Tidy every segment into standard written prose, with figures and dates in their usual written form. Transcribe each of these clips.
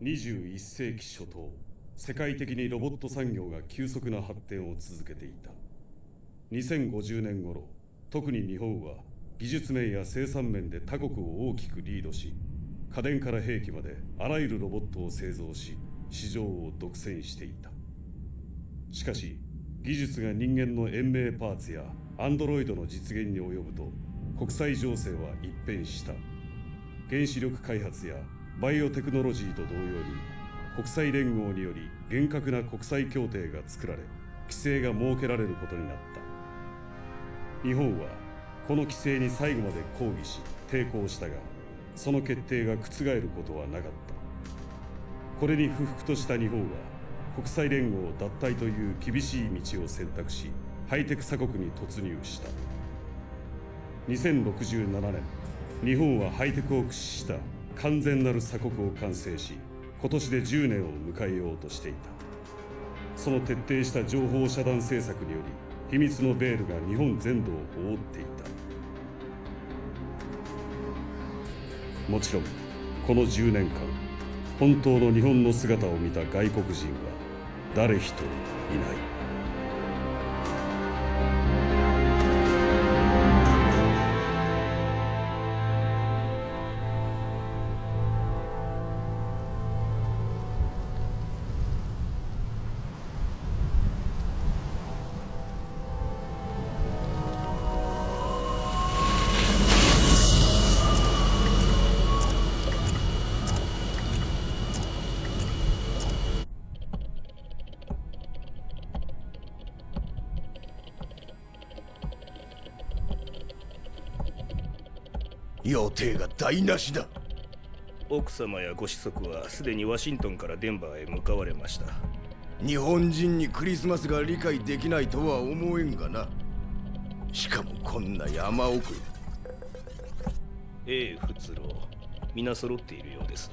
21世紀初頭、世界的にロボット産業が急速な発展を続けていた。2050年頃、特に日本は技術面や生産面で他国を大きくリードし、家電から兵器まであらゆるロボットを製造し、市場を独占していた。しかし、技術が人間の延命パーツやアンドロイドの実現に及ぶと、国際情勢は一変した。原子力開発やバイオテクノロジーと同様に、国際連合により厳格な国際協定が作られ、規制が設けられることになった。日本はこの規制に最後まで抗議し抵抗したが、その決定が覆ることはなかった。これに不服とした日本は、国際連合脱退という厳しい道を選択し、ハイテク鎖国に突入した。2067年、日本はハイテクを駆使した完全なる鎖国を完成し、今年で10年を迎えようとしていた。その徹底した情報遮断政策により、秘密のベールが日本全土を覆っていた。もちろんこの10年間、本当の日本の姿を見た外国人は誰一人いない。予定が台無しだ。奥様やご子息はすでにワシントンからデンバーへ向かわれました。日本人にクリスマスが理解できないとは思えんがな。しかもこんな山奥。ええ、仏郎、皆揃っているようです。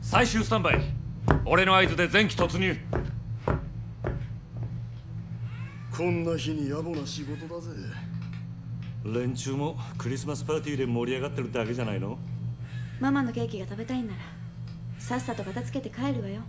最終スタンバイ。俺の合図で前期突入。こんな日に野暮な仕事だぜ。連中もクリスマスパーティーで盛り上がってるだけじゃないの？ママのケーキが食べたいんならさっさと片付けて帰るわよ。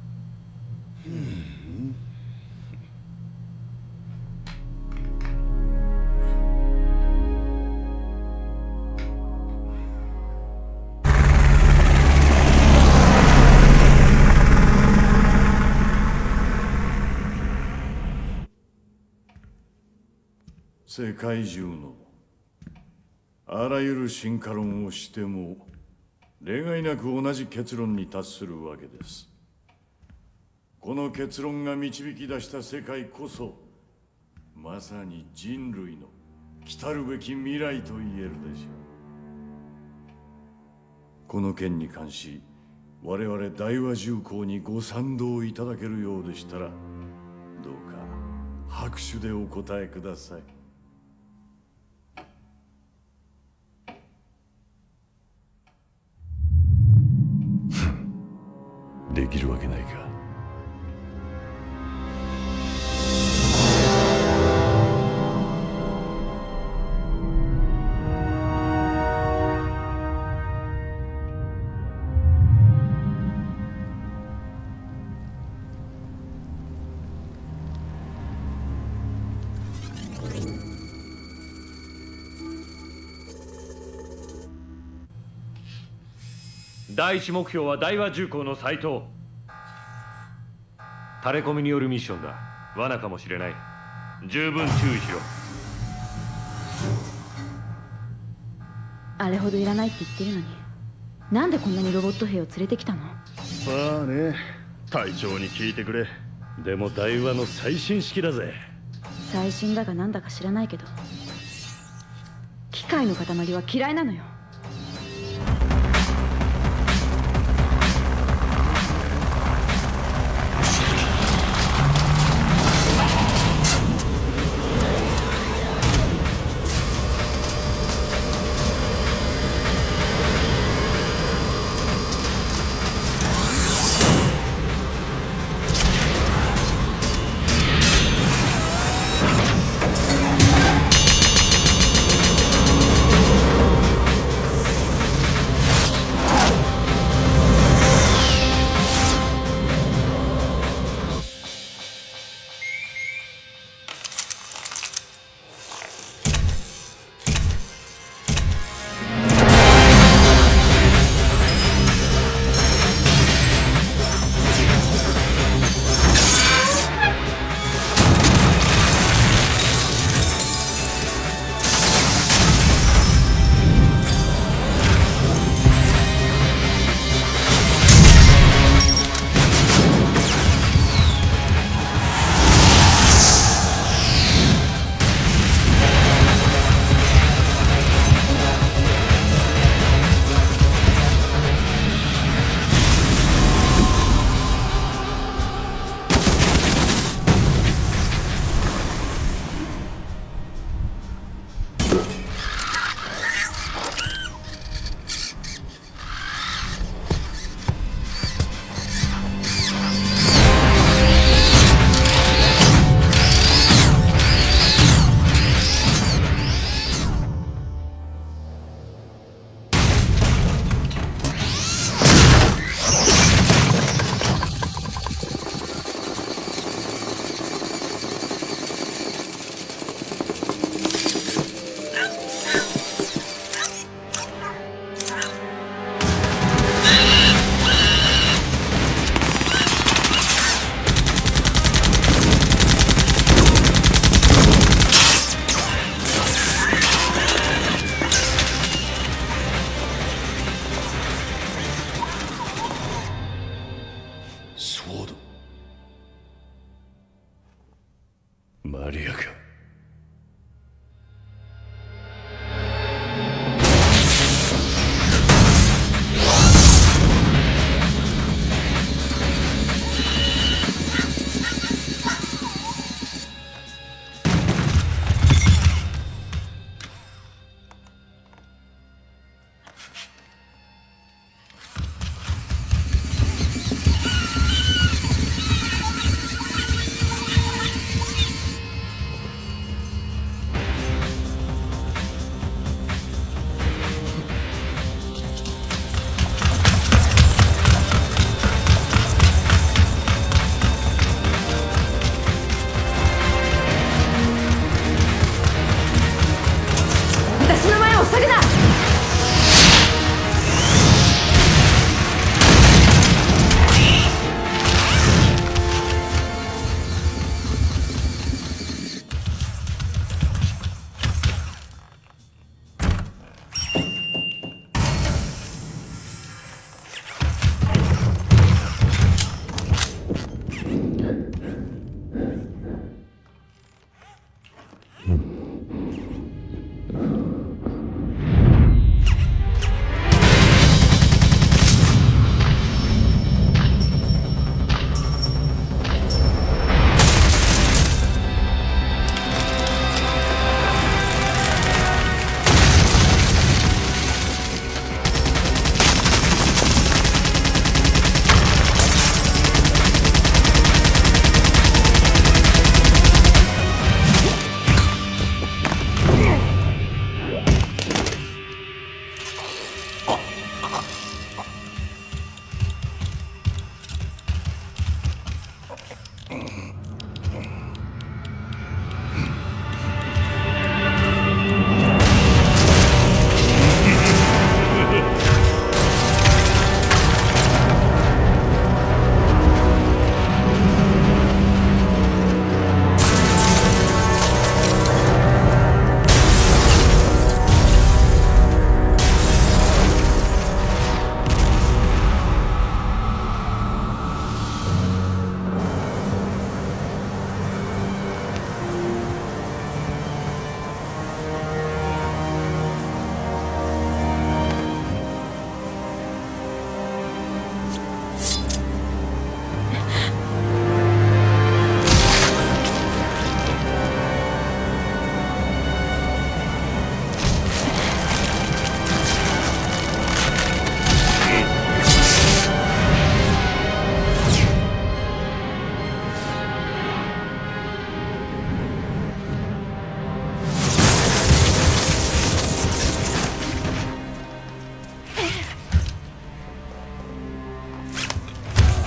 世界中のあらゆる進化論をしても例外なく同じ結論に達するわけです。この結論が導き出した世界こそまさに人類の来るべき未来と言えるでしょう。この件に関し我々大和重工にご賛同いただけるようでしたら、どうか拍手でお答えください。できるわけないか。第一目標は大和重工のサイト。タレコミによるミッションだ。罠かもしれない。十分注意しろ。あれほどいらないって言ってるのに、なんでこんなにロボット兵を連れてきたの？まあね、隊長に聞いてくれ。でも大和の最新式だぜ。最新だかなんだか知らないけど、機械の塊は嫌いなのよ。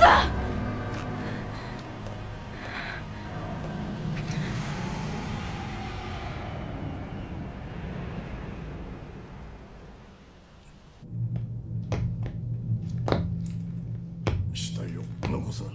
さん。死体を残すな。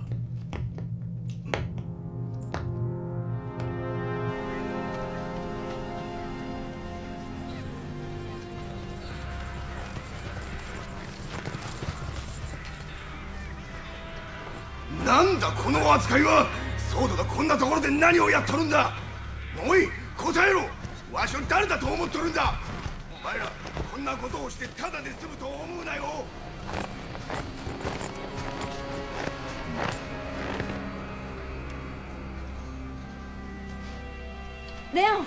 なんだこの扱いは。ソードがこんなところで何をやっとるんだ。おい答えろ。わしを誰だと思っとるんだ。お前らこんなことをしてただで済むと思うなよ。レオン。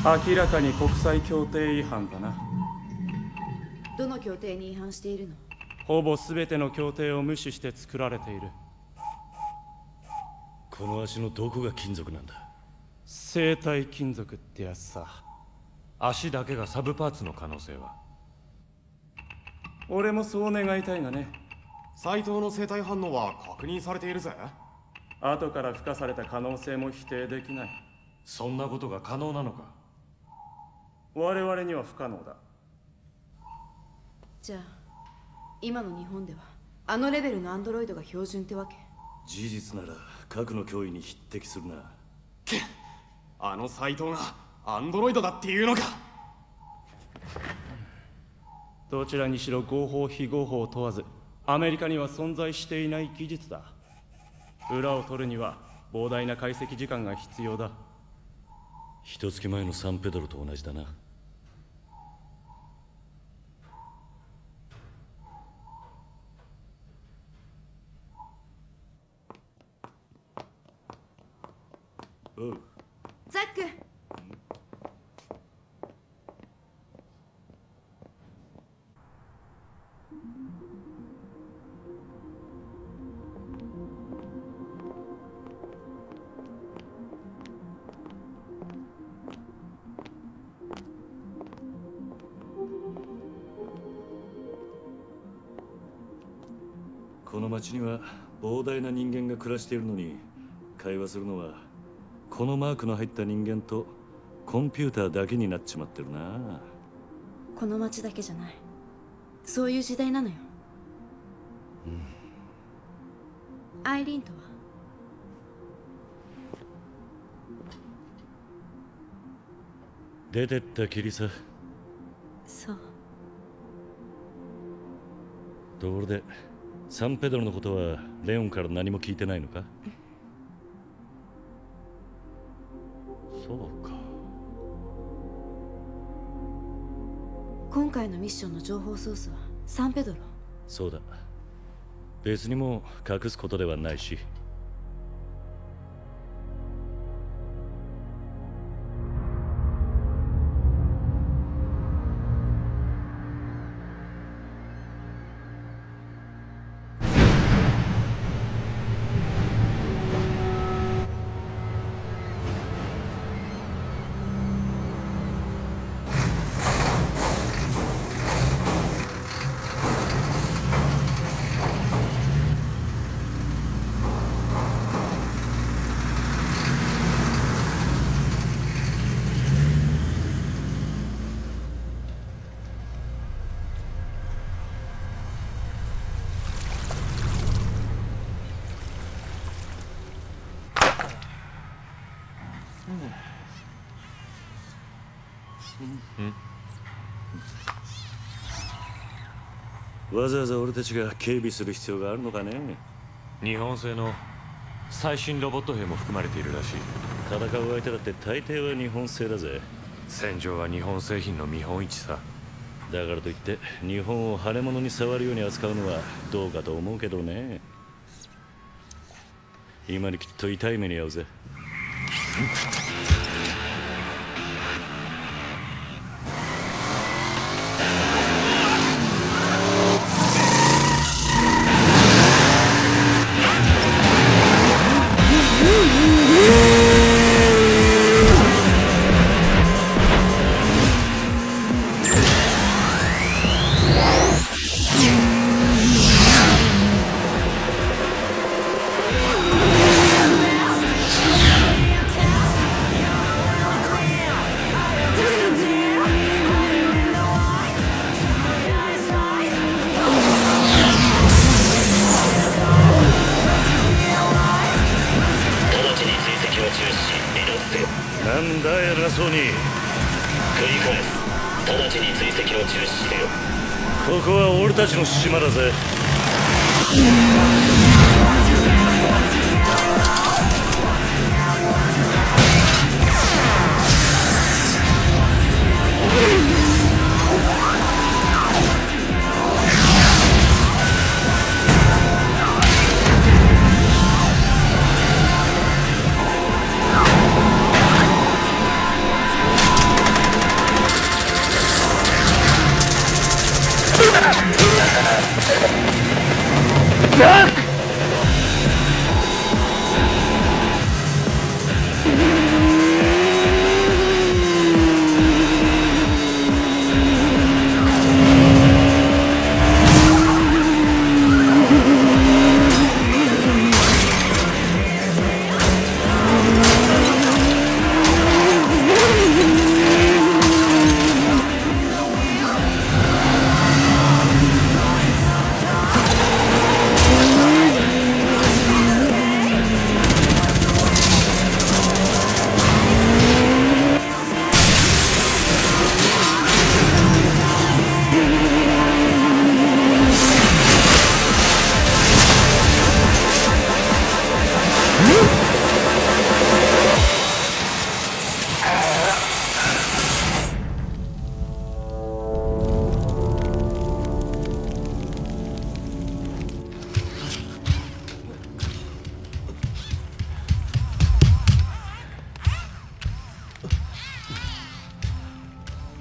明らかに国際協定違反だな。どの協定に違反しているの？ほぼ全ての協定を無視して作られている。この足のどこが金属なんだ？生体金属ってやつさ。足だけがサブパーツの可能性は？俺もそう願いたいがね。斎藤の生体反応は確認されているぜ。後から付加された可能性も否定できない。そんなことが可能なのか？我々には不可能だ。じゃあ今の日本ではあのレベルのアンドロイドが標準ってわけ？事実なら核の脅威に匹敵するな。あの斎藤がアンドロイドだっていうのか。どちらにしろ合法非合法問わずアメリカには存在していない技術だ。裏を取るには膨大な解析時間が必要だ。一月前のサンペドロと同じだな。おう。ザック。この町には膨大な人間が暮らしているのに、会話するのはこのマークの入った人間とコンピューターだけになっちまってるな。この町だけじゃない。そういう時代なのよ。アイリーンとは？出てったきりさ。そう。ところでサンペドロのことはレオンから何も聞いてないのか？そうか。今回のミッションの情報ソースはサンペドロ。そうだ。別にもう隠すことではないし。わざわざ俺たちが警備する必要があるのかね。日本製の最新ロボット兵も含まれているらしい。戦う相手だって大抵は日本製だぜ。戦場は日本製品の見本市さ。だからといって日本を腫れ物に触るように扱うのはどうかと思うけどね。今にきっと痛い目に遭うぜ。なんだ偉そうに。繰り返す。直ちに追跡を中止せよ。ここは俺たちの島だぜ。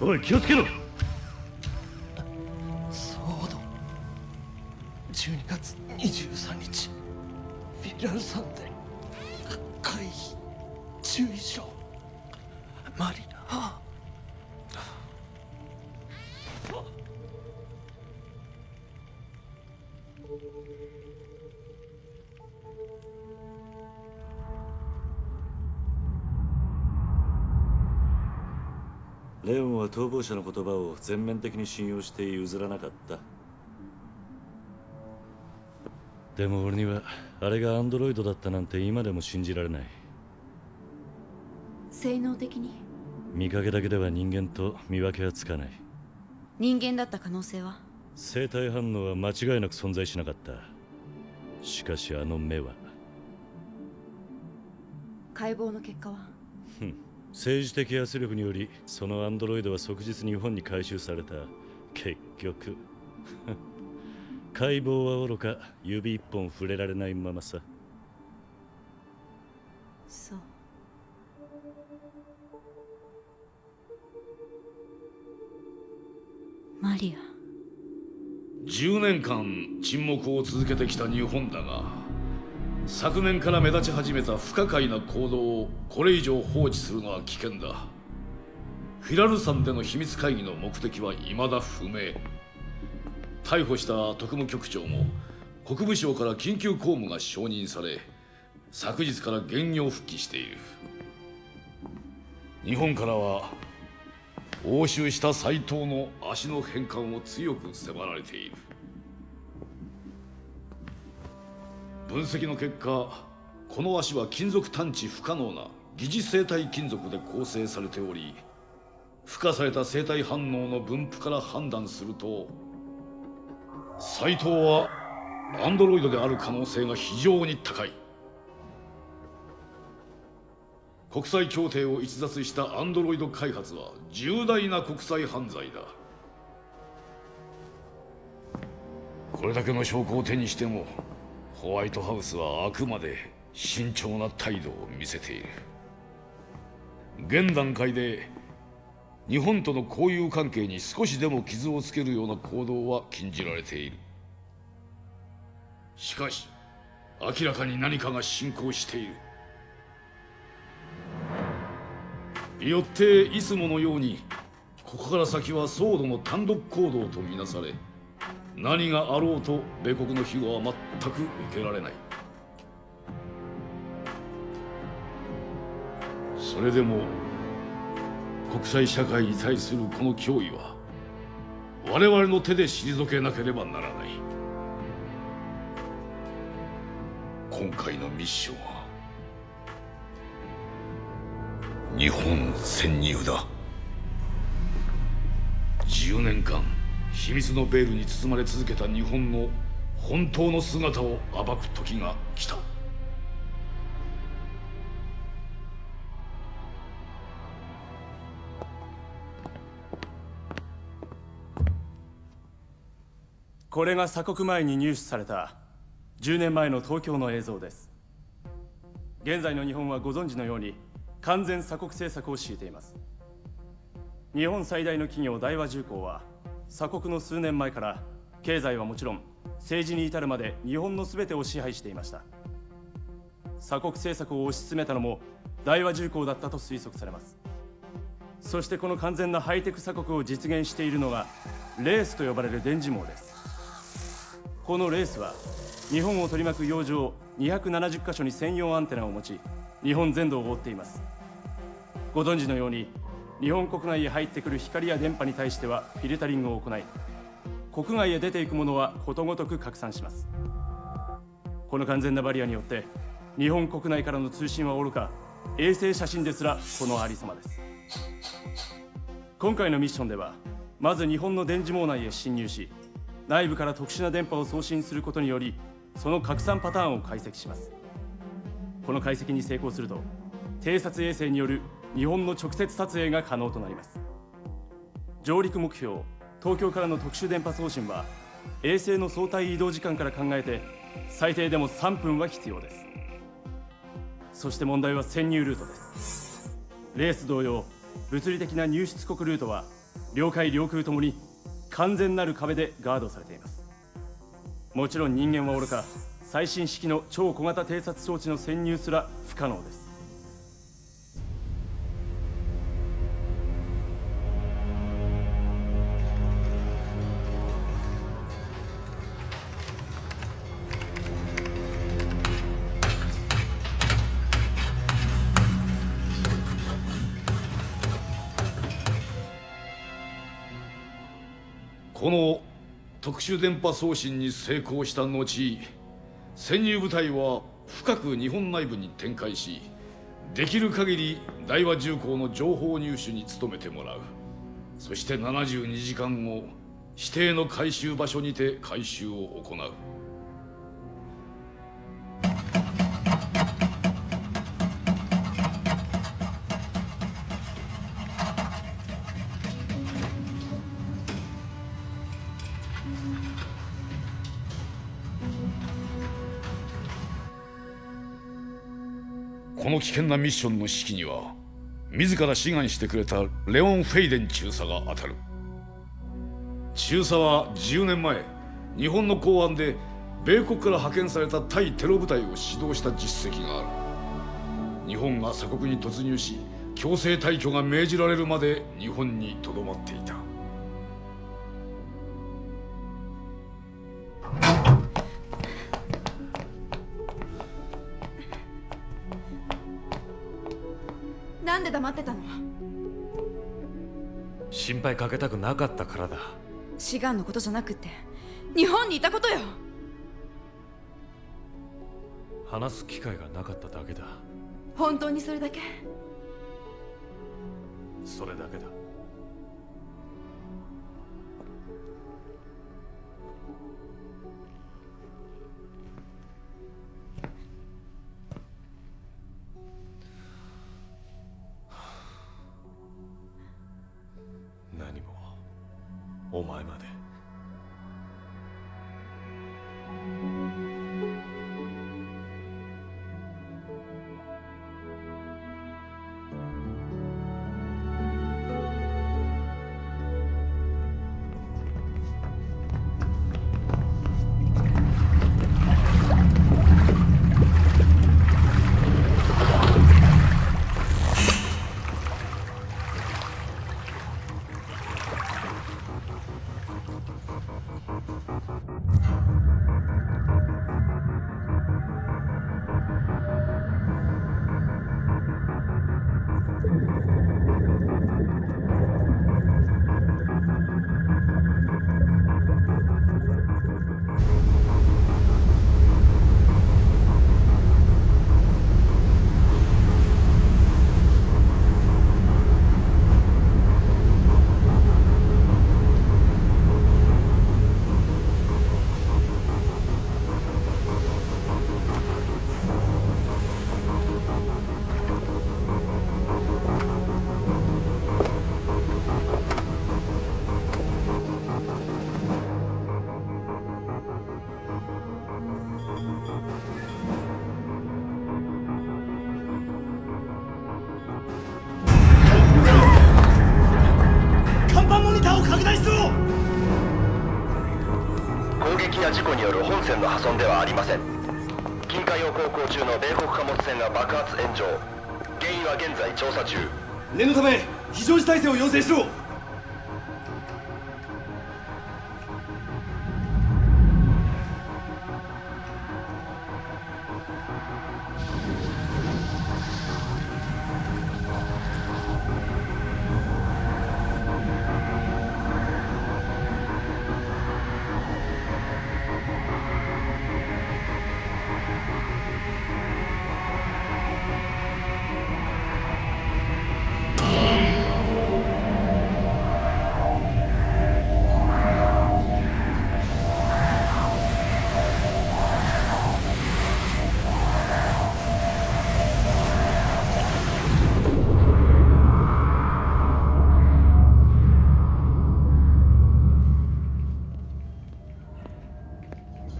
おい気をつけろ。ソード12月23日フィラル山で会議注意しろマリナ。レオンは逃亡者の言葉を全面的に信用して譲らなかった。でも俺にはあれがアンドロイドだったなんて今でも信じられない。性能的に見かけだけでは人間と見分けはつかない。人間だった可能性は？生体反応は間違いなく存在しなかった。しかしあの目は。解剖の結果は？政治的圧力によりそのアンドロイドは即日日本に回収された。結局解剖はおろか指一本触れられないままさ。そう。マリア。10年間沈黙を続けてきた日本だが、昨年から目立ち始めた不可解な行動をこれ以上放置するのは危険だ。フィラル山での秘密会議の目的は未だ不明。逮捕した特務局長も国務省から緊急公務が承認され、昨日から現業復帰している。日本からは押収した斎藤の足の返還を強く迫られている。分析の結果、この足は金属探知不可能な疑似生体金属で構成されており、付加された生体反応の分布から判断すると、斎藤はアンドロイドである可能性が非常に高い。国際協定を逸脱したアンドロイド開発は重大な国際犯罪だ。これだけの証拠を手にしても、ホワイトハウスはあくまで慎重な態度を見せている。現段階で日本との交友関係に少しでも傷をつけるような行動は禁じられている。しかし明らかに何かが進行している。よっていつものようにここから先はソードの単独行動とみなされ、何があろうと米国の庇護は全く受けられない。それでも国際社会に対するこの脅威は我々の手で退けなければならない。今回のミッションは日本潜入だ。10年間秘密のベールに包まれ続けた日本の本当の姿を暴く時が来た。これが鎖国前に入手された10年前の東京の映像です。現在の日本はご存知のように完全鎖国政策を敷いています。日本最大の企業大和重工は鎖国の数年前から経済はもちろん政治に至るまで日本の全てを支配していました。鎖国政策を推し進めたのも大和重工だったと推測されます。そしてこの完全なハイテク鎖国を実現しているのがレースと呼ばれる電磁網です。このレースは日本を取り巻く洋上270カ所に専用アンテナを持ち、日本全土を覆っています。ご存知のように日本国内へ入ってくる光や電波に対してはフィルタリングを行い、国外へ出ていくものはことごとく拡散します。この完全なバリアによって日本国内からの通信はおろか、衛星写真ですらこのありさまです。今回のミッションではまず日本の電磁網内へ侵入し、内部から特殊な電波を送信することによりその拡散パターンを解析します。この解析に成功すると偵察衛星による日本の直接撮影が可能となります。上陸目標東京からの特殊電波送信は衛星の相対移動時間から考えて最低でも3分は必要です。そして問題は潜入ルートです。レース同様物理的な入出国ルートは領海領空ともに完全なる壁でガードされています。もちろん人間はおろか、最新式の超小型偵察装置の潜入すら不可能です。この特殊電波送信に成功した後、潜入部隊は深く日本内部に展開し、できる限り大和重工の情報入手に努めてもらう。そして72時間後、指定の回収場所にて回収を行う。この危険なミッションの指揮には自ら志願してくれたレオン・フェイデン中佐が当たる。中佐は10年前日本の公安で米国から派遣された対テロ部隊を指導した実績がある。日本が鎖国に突入し強制退去が命じられるまで日本にとどまっていた。なんで黙ってたの？心配かけたくなかったからだ。志願のことじゃなくって日本にいたことよ。話す機会がなかっただけだ。本当にそれだけ？それだけだ。何もお前まで。事故による本船の破損ではありません。近海を航行中の米国貨物船が爆発炎上。原因は現在調査中。念のため非常事態勢を要請しろ。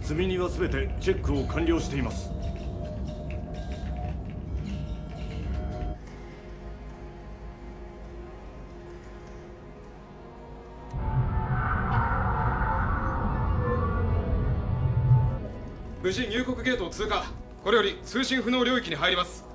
積み荷は全てチェックを完了しています。無事入国ゲートを通過。これより通信不能領域に入ります。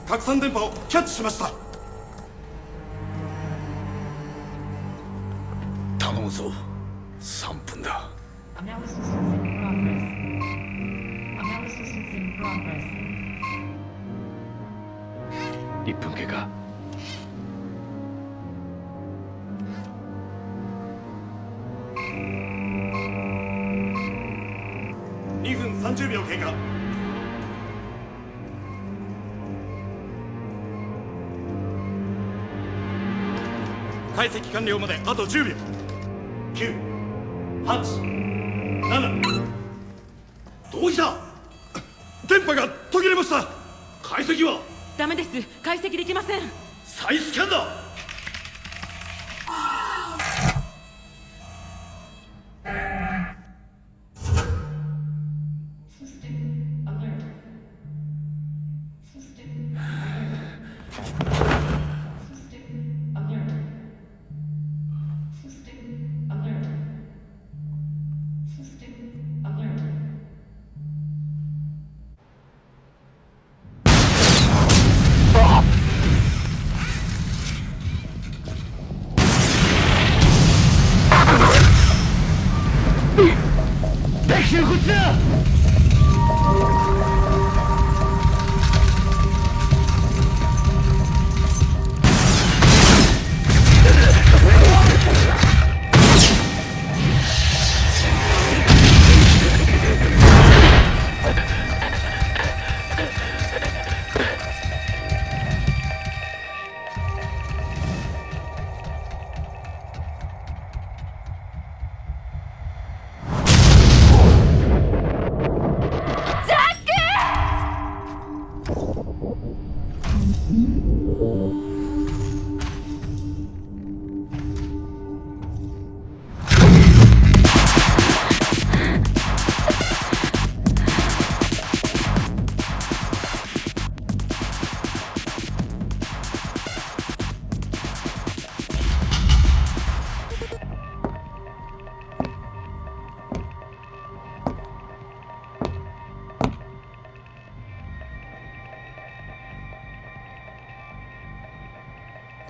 拡散電波をキャッチしました。頼むぞ、3分だ。1分経過。2分30秒経過。解析完了まであと10秒。9、8、7。同時だ。電波が途切れました。解析はダメです。解析できません。再スキャンだ。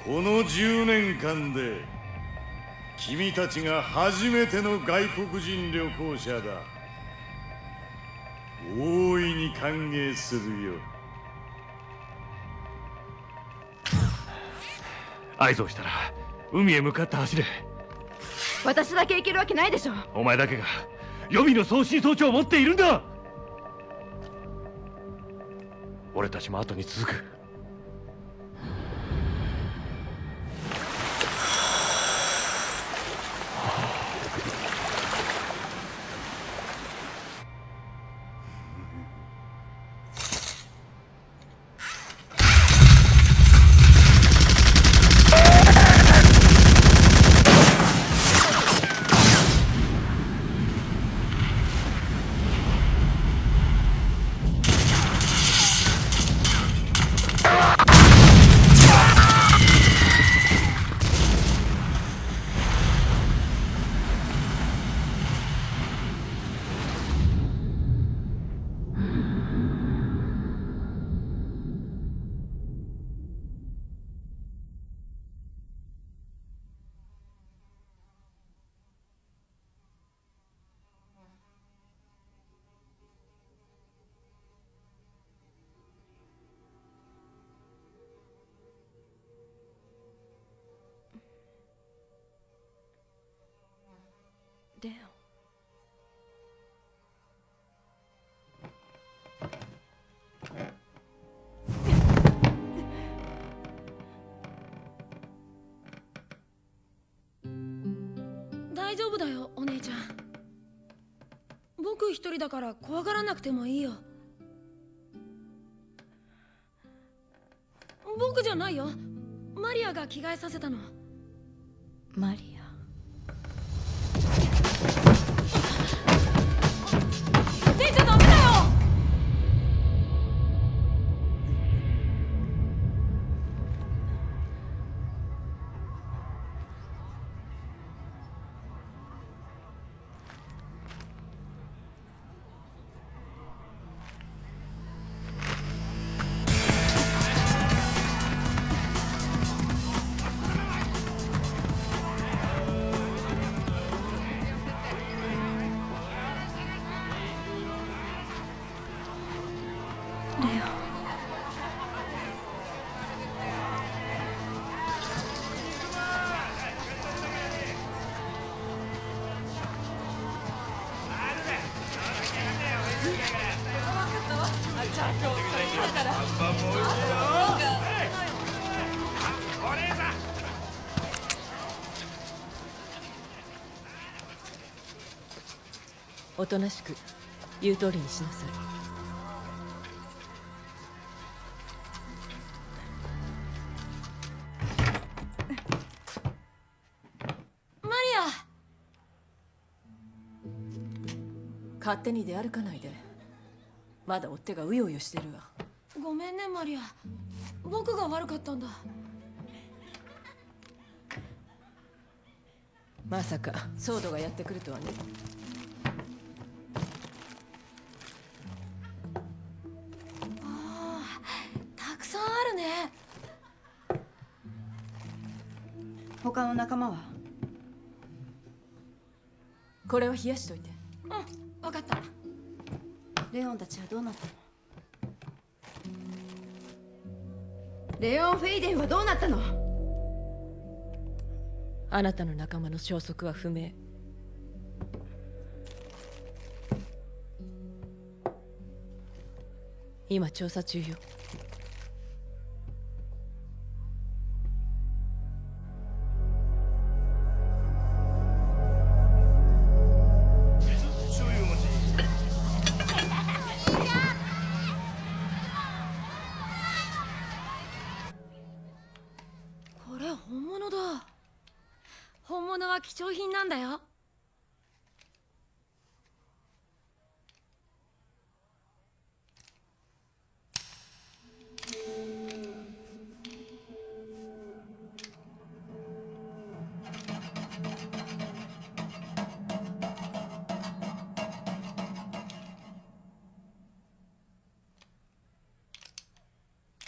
この10年間で君たちが初めての外国人旅行者だ。大いに歓迎するよ。合図をしたら海へ向かって走れ。私だけ行けるわけないでしょ。お前だけが予備の送信装置を持っているんだ。俺たちも後に続く。大丈夫だよ、お姉ちゃん。僕一人だから怖がらなくてもいいよ。僕じゃないよ。マリアが着替えさせたの。マリア。出ちゃダメだよ。おとなしく言う通りにしなさい。マリア。勝手に出歩かないで。まだ追っ手がうようよしてるわ。ごめんねマリア、僕が悪かったんだ。まさかソードがやってくるとはね。たくさんあるね。他の仲間は？これは冷やしといて。うん、分かった。レオンたちはどうなったの？レオン・フェイデンはどうなったの？あなたの仲間の消息は不明。今調査中よ。これ本物だ。本物は貴重品なんだよ。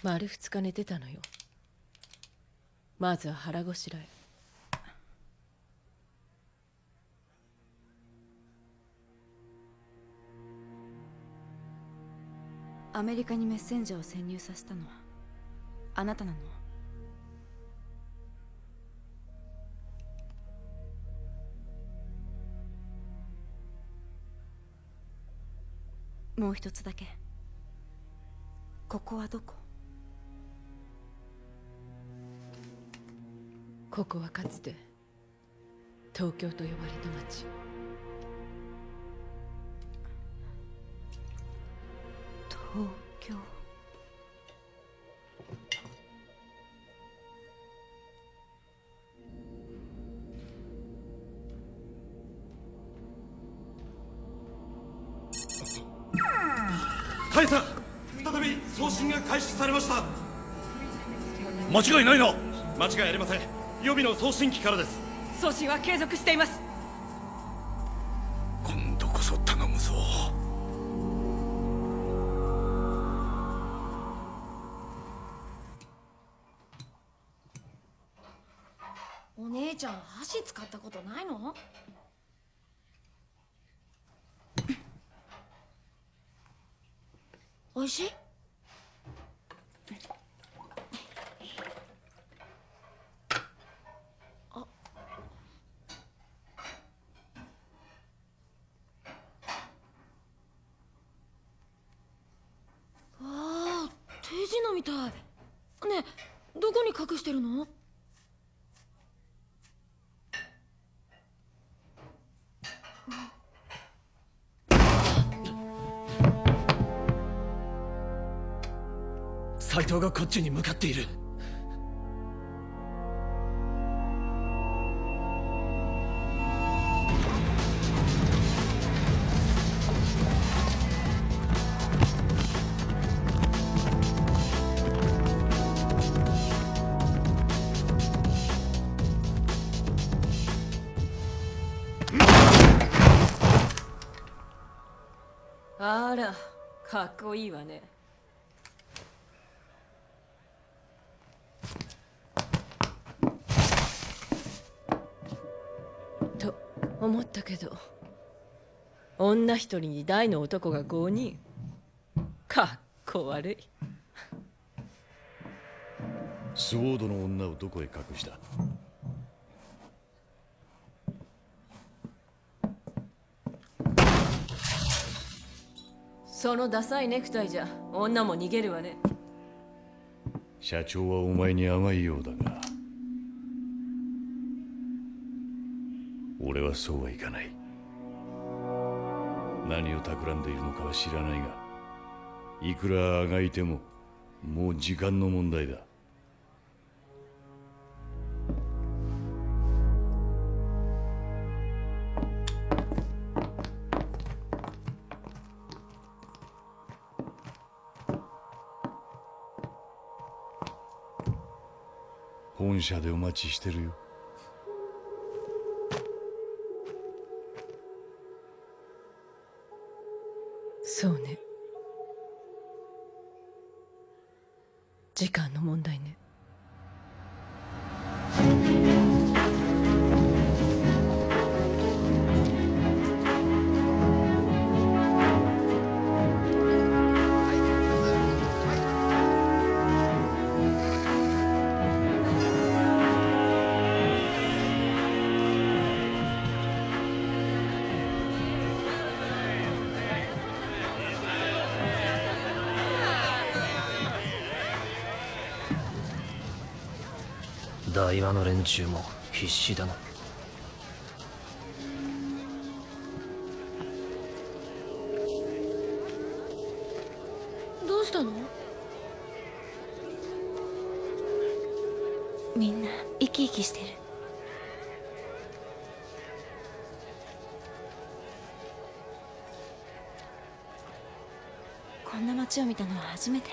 丸2日寝てたのよ。まずは腹ごしらえ。アメリカにメッセンジャーを潜入させたのはあなたなの？もう一つだけ。ここはどこ？ここはかつて東京と呼ばれた町。東京。大佐、再び送信が開始されました。間違いないな。間違いありません。予備の送信機からです。送信は継続しています。今度こそ頼むぞ。お姉ちゃん箸使ったことないの？おいしい？あ、あ、手品みたい。ねえ、どこに隠してるの？怪盗がこっちに向かっている。あら、かっこいいわね。と思ったけど、女一人に大の男が5人。かっこ悪い。スウォードの女をどこへ隠した？そのダサいネクタイじゃ女も逃げるわね。社長はお前に甘いようだが、俺はそうはいかない。何を企んでいるのかは知らないが、いくらあがいてももう時間の問題だ。本社でお待ちしてるよ。そうね。時間の問題ね。大和の連中も必死だな。どうしたの？みんな生き生きしてる。こんな街を見たのは初めて。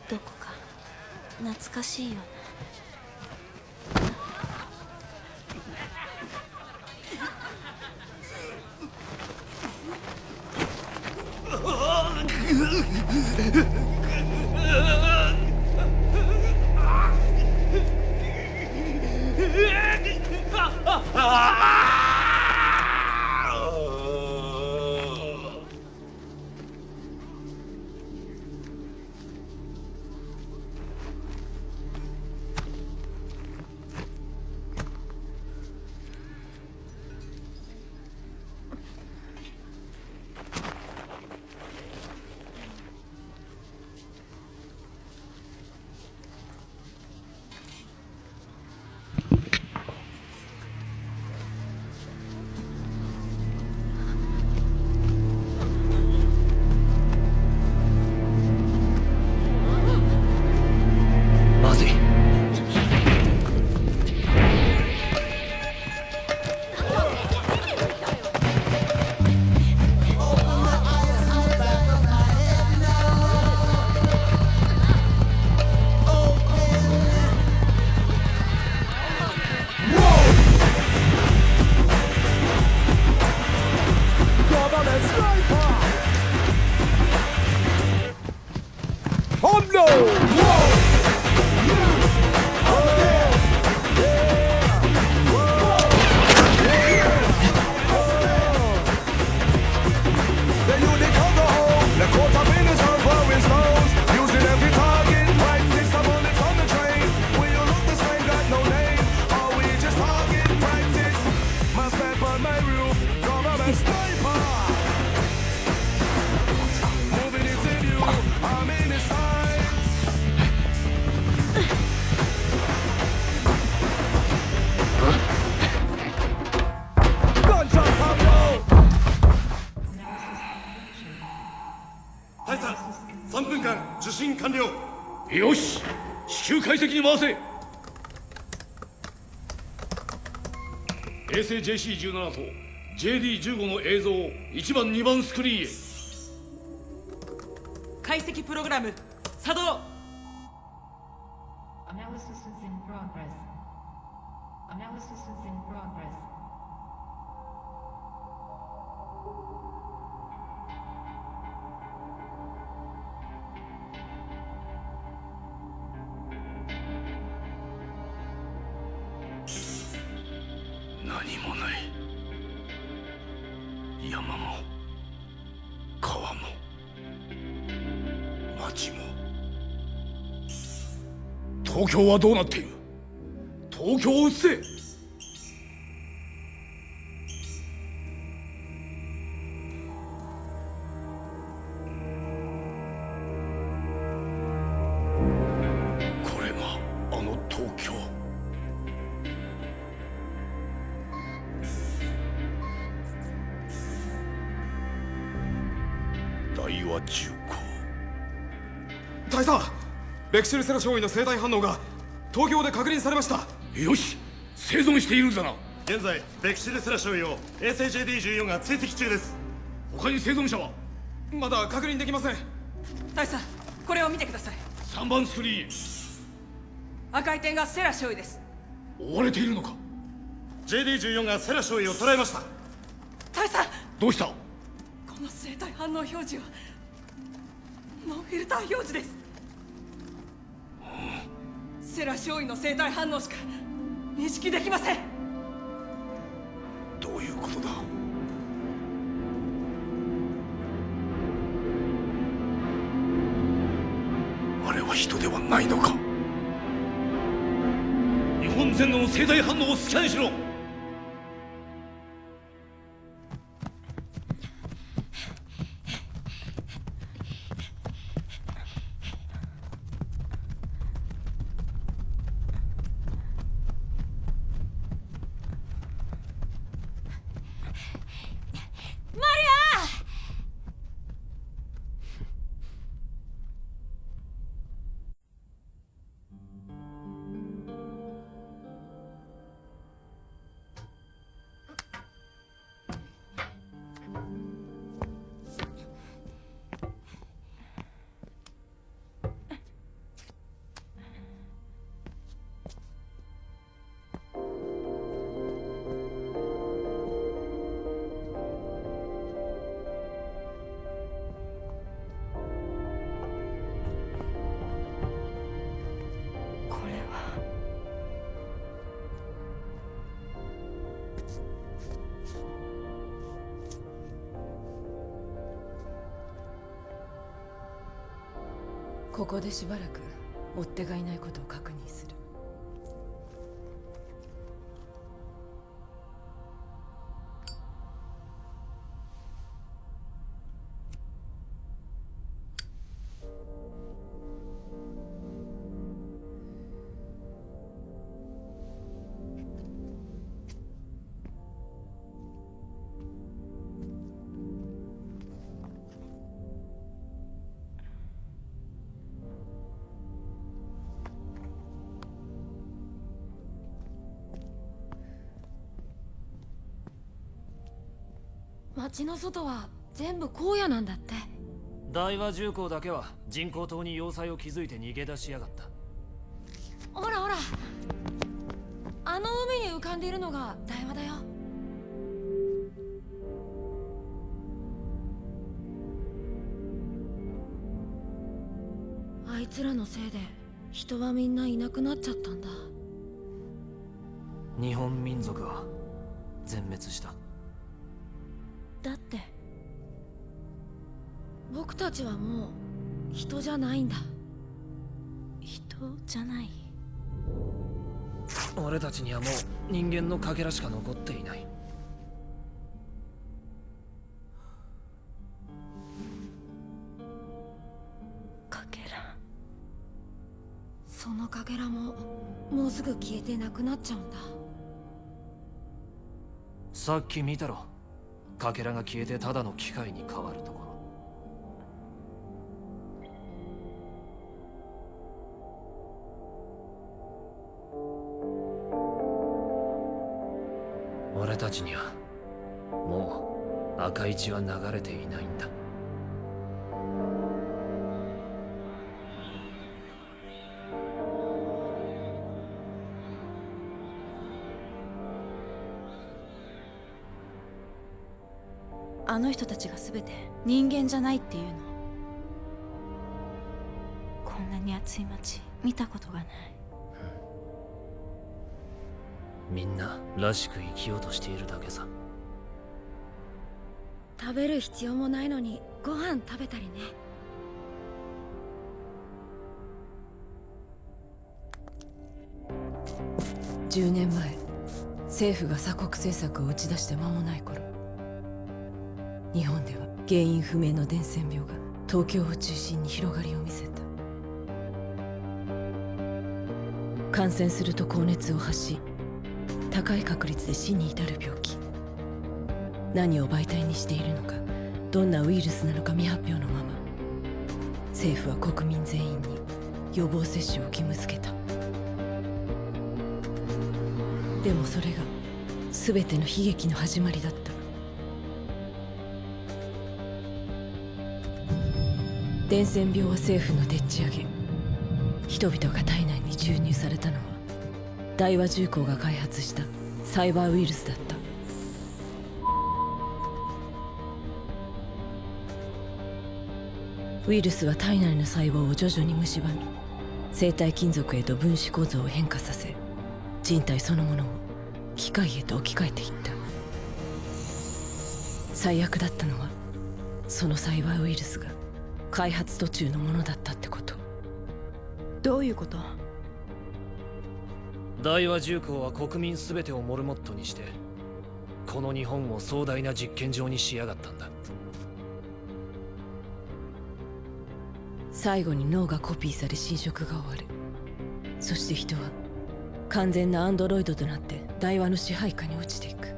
どこか懐かしいよよし、地球解析に回せ。衛星 JC17 と JD15 の映像を1番2番スクリーンへ。解析プログラム作動。何もない。山も川も町も。東京はどうなっている？東京を移せ。これがあの東京。大和重工。大佐、ベクシルセラ少尉の生体反応が東京で確認されました。よし、生存しているんだな。現在ベクシルセラ少尉を衛星 JD14 が追跡中です。他に生存者は？まだ確認できません。大佐、これを見てください。3番スクリーンへ。赤い点がセラ少尉です。追われているのか？ JD14 がセラ少尉を捉えました。大佐、どうした？この生体反応表示はノンフィルター表示です。セラ少尉の生体反応しか認識できません。どういうことだ？あれは人ではないのか？日本全土の生体反応をスキャンしろ。ここでしばらく追っ手がいないことを確認する。町の外は全部荒野なんだって。大和重工だけは人工島に要塞を築いて逃げ出しやがった。ほらほら、あの海に浮かんでいるのが大和だよ。あいつらのせいで人はみんないなくなっちゃったんだ。日本民族は全滅した。だって僕たちはもう人じゃないんだ。人じゃない。俺たちにはもう人間のかけらしか残っていない。かけら。そのかけらももうすぐ消えてなくなっちゃうんだ。さっき見たろ、かけらが消えてただの機械に変わるところ。俺たちにはもう赤い血は流れていないんだ。あの人たちが全て人間じゃないっていうの。こんなに暑い街見たことがない。みんならしく生きようとしているだけさ。食べる必要もないのにご飯食べたりね。10年前、政府が鎖国政策を打ち出して間もない頃、日本では原因不明の伝染病が東京を中心に広がりを見せた。感染すると高熱を発し、高い確率で死に至る病気。何を媒体にしているのか、どんなウイルスなのか未発表のまま、政府は国民全員に予防接種を義務付けた。でもそれが全ての悲劇の始まりだった。伝染病は政府のでっち上げ、人々が体内に注入されたのは大和重工が開発したサイバーウイルスだった。ウイルスは体内の細胞を徐々に蝕み、生体金属へと分子構造を変化させ、人体そのものを機械へと置き換えていった。最悪だったのは、そのサイバーウイルスが開発途中のものだったってこと。どういうこと？大和重工は国民すべてをモルモットにして、この日本を壮大な実験場にしやがったんだ。最後に脳がコピーされ侵食が終わる。そして人は完全なアンドロイドとなって大和の支配下に落ちていく。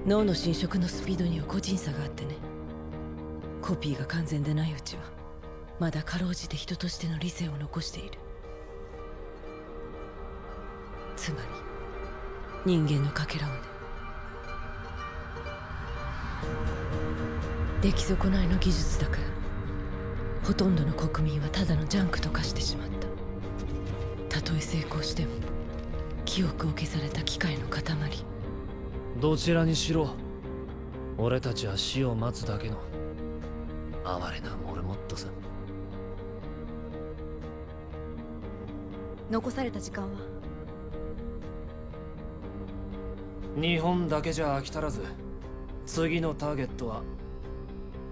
脳の侵食のスピードには個人差があってね。コピーが完全でないうちはまだかろうじて人としての理性を残している。つまり人間のかけらをね。出来損ないの技術だから、ほとんどの国民はただのジャンクと化してしまった。たとえ成功しても記憶を消された機械の塊。どちらにしろ俺たちは死を待つだけの哀れなモルモットさ。残された時間は？日本だけじゃ飽き足らず、次のターゲットは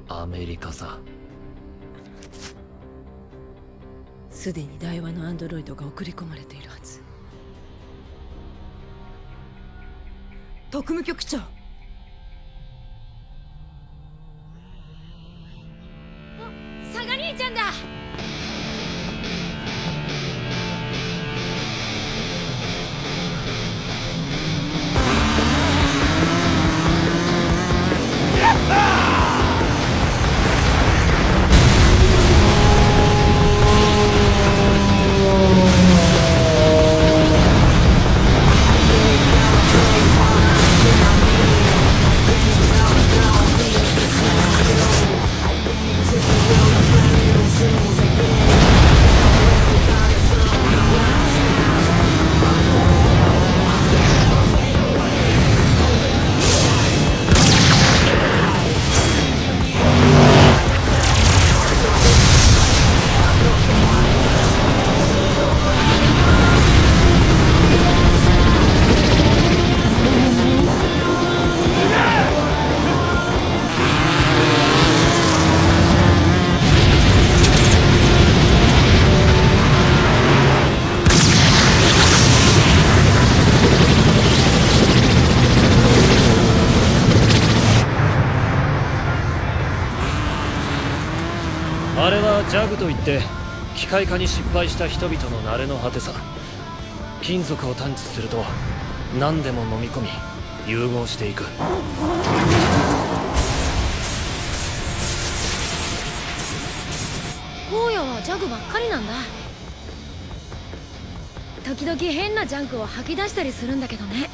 アメリカさ。すでに大和のアンドロイドが送り込まれているはず。特務局長。サガ兄ちゃんだ。あれはジャグといって機械化に失敗した人々の慣れの果てさ。金属を探知すると何でも飲み込み融合していく。荒野はジャグばっかりなんだ。時々変なジャンクを吐き出したりするんだけどね。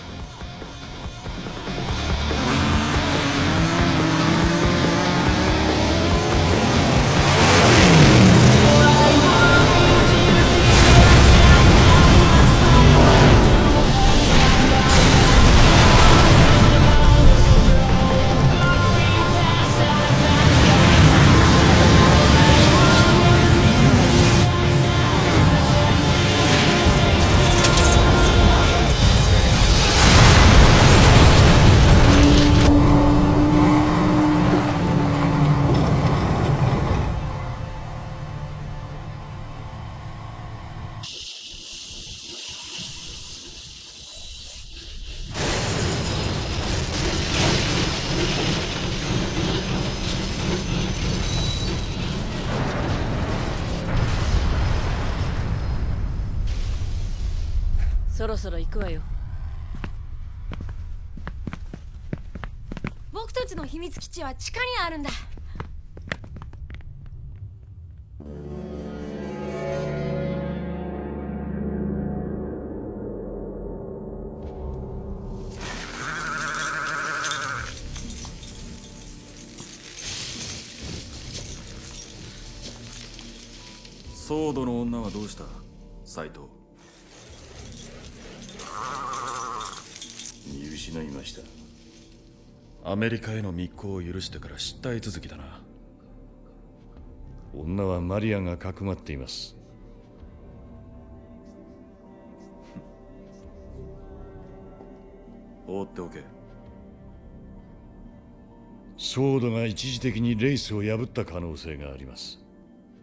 そろそろ行くわよ。僕たちの秘密基地は地下にあるんだ。ソードの女はどうしたサイト。見失いました。アメリカへの密航を許してから失態続きだな。女はマリアがかくまっています。放っておけ。ソードが一時的にレイスを破った可能性があります。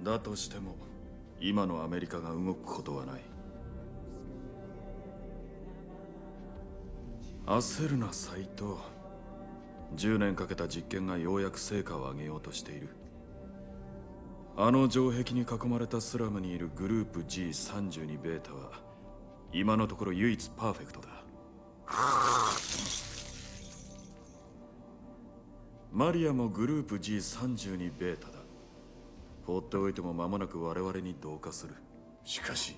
だとしても今のアメリカが動くことはない。焦るなサイト。10年かけた実験がようやく成果を上げようとしている。あの城壁に囲まれたスラムにいるグループ G32 ベータは今のところ唯一パーフェクトだ。マリアもグループ G32 ベータだ。放っておいても間もなく我々に同化する。しかし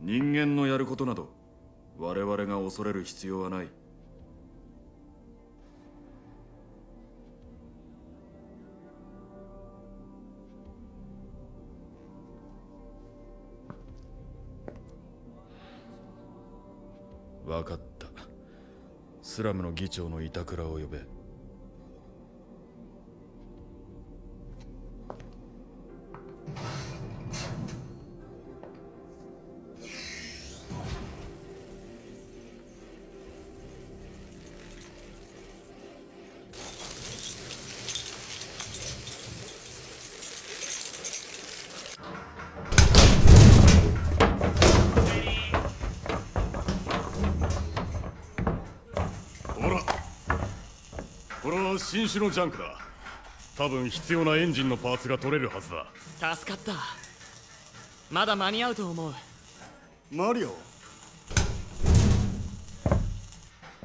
人間のやることなど我々が恐れる必要はない。分かった。スラムの議長の板倉を呼べ。新種のジャンクだ。多分必要なエンジンのパーツが取れるはずだ。助かった。まだ間に合うと思う。マリオ。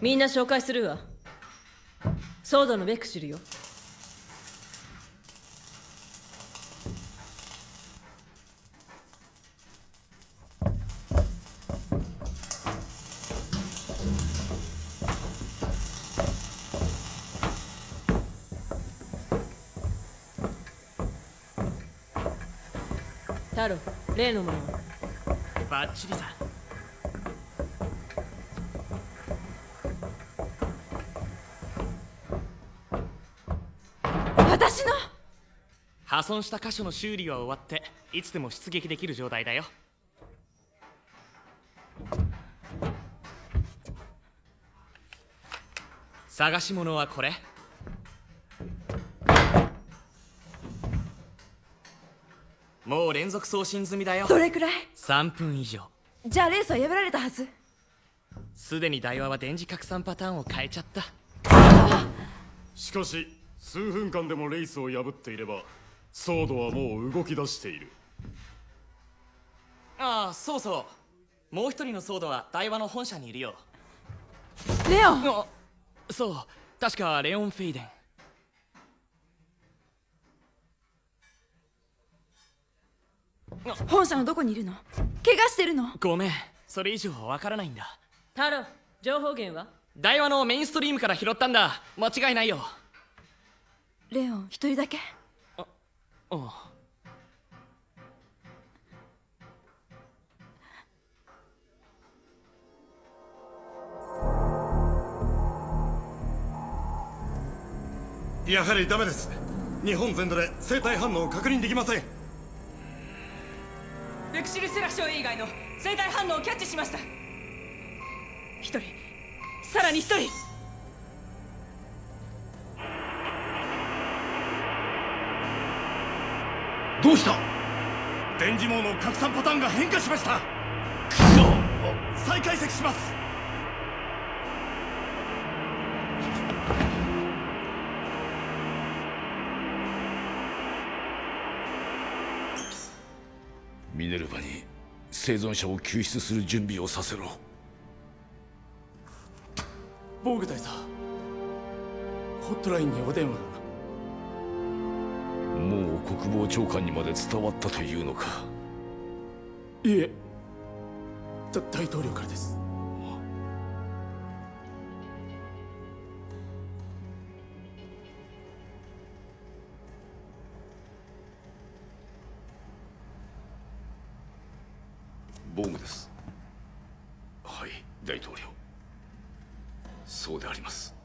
みんな紹介するわ。ソードのベクシルよ。タロ、例のものはバッチリさ。私の破損した箇所の修理は終わっていつでも出撃できる状態だよ。探し物はこれ。もう連続送信済みだよ。どれくらい？3分以上。じゃあレースは破られたはず。すでに台話は電磁拡散パターンを変えちゃった。しかし数分間でもレイスを破っていればソードはもう動き出している。ああ、そうそう。もう一人のソードは台話の本社にいるよ。レオン。そう、確かレオン・フェイデン。本社のどこにいるの？怪我してるの？ごめん、それ以上はわからないんだ。太郎、情報源は？台湾のメインストリームから拾ったんだ。間違いないよ。レオン一人だけ？うん。やはりダメです。日本全土で生体反応を確認できません。レクシルセラ将以外の生体反応をキャッチしました。一人、さらに一人。どうした？電磁網の拡散パターンが変化しました。再解析します。ミネルヴァに生存者を救出する準備をさせろ。ボーグ大佐、ホットラインにお電話が。もう国防長官にまで伝わったというのか。いえ、大統領からです。ボーグです。はい、大統領。そうであります。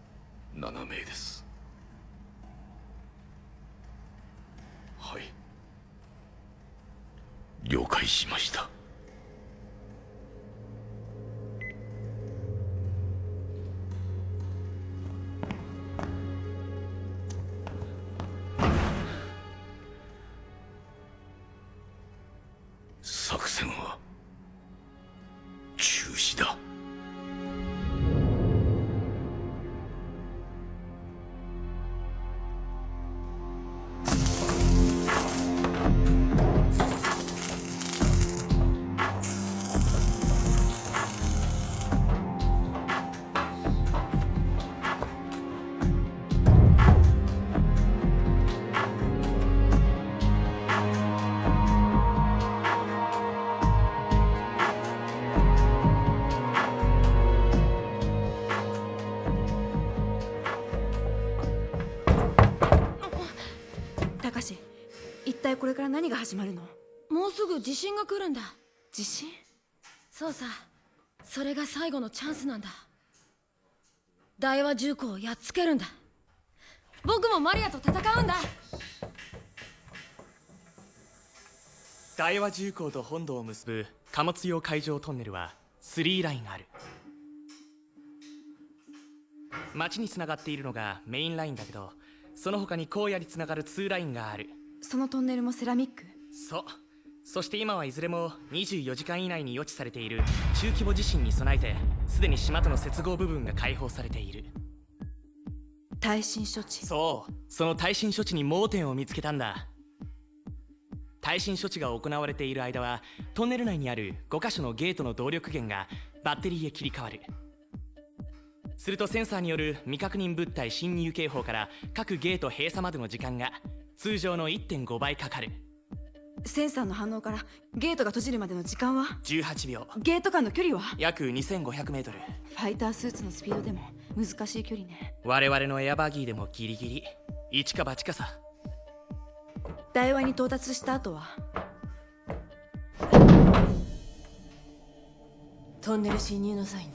7名です。はい、了解しました。作戦は中止だ。高志、一体これから何が始まるの？もうすぐ地震が来るんだ。地震？そうさ、それが最後のチャンスなんだ。大和重工をやっつけるんだ。僕もマリアと戦うんだ。大和重工と本土を結ぶ貨物用海上トンネルは3ラインある。町につながっているのがメインラインだけど、その他に荒野につながる2ラインがある。そのトンネルもセラミック？そう。そして今はいずれも24時間以内に予知されている中規模地震に備えて、すでに島との接合部分が開放されている。耐震処置？そう、その耐震処置に盲点を見つけたんだ。耐震処置が行われている間は、トンネル内にある5カ所のゲートの動力源がバッテリーへ切り替わる。するとセンサーによる未確認物体侵入警報から各ゲート閉鎖までの時間が通常の 1.5 倍かかる。センサーの反応からゲートが閉じるまでの時間は18秒。ゲート間の距離は約2500メートル。ファイタースーツのスピードでも難しい距離ね。我々のエアバギーでもギリギリ一か八かさ。台湾に到達した後は？トンネル侵入の際に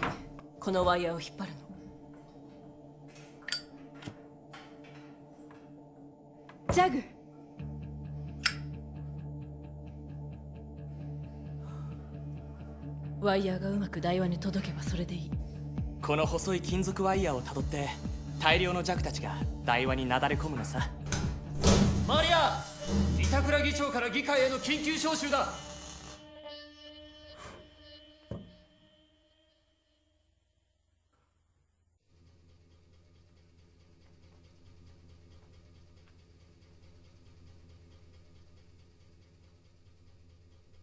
このワイヤーを引っ張るの。ジャグ。ワイヤーがうまく台湾に届けばそれでいい。この細い金属ワイヤーをたどって大量のジャグたちが台湾になだれ込むのさ。マリア、板倉議長から議会への緊急招集だ。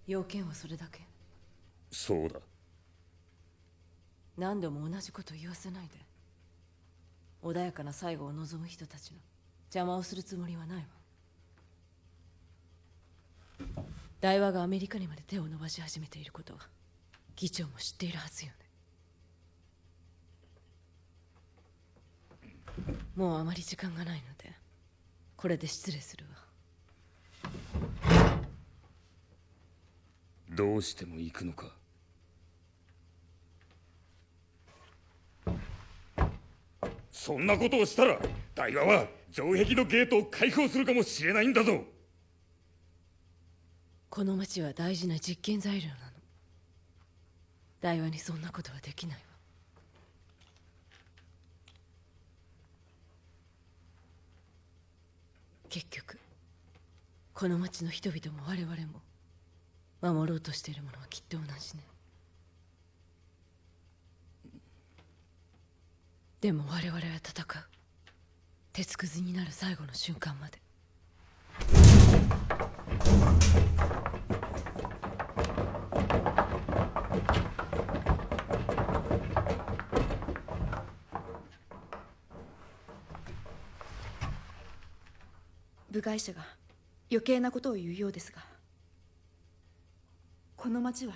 要件はそれだけ？そうだ。何度も同じこと言わせないで。穏やかな最後を望む人たちの邪魔をするつもりはないわ。大和がアメリカにまで手を伸ばし始めていることは議長も知っているはずよね。もうあまり時間がないのでこれで失礼するわ。どうしても行くのか。そんなことをしたら大和は城壁のゲートを開放するかもしれないんだぞ。この町は大事な実験材料なの。大和にそんなことはできないわ。結局この町の人々も我々も守ろうとしているものはきっと同じね。でも我々は戦う。鉄くずになる最後の瞬間まで。部外者が余計なことを言うようですが、この町は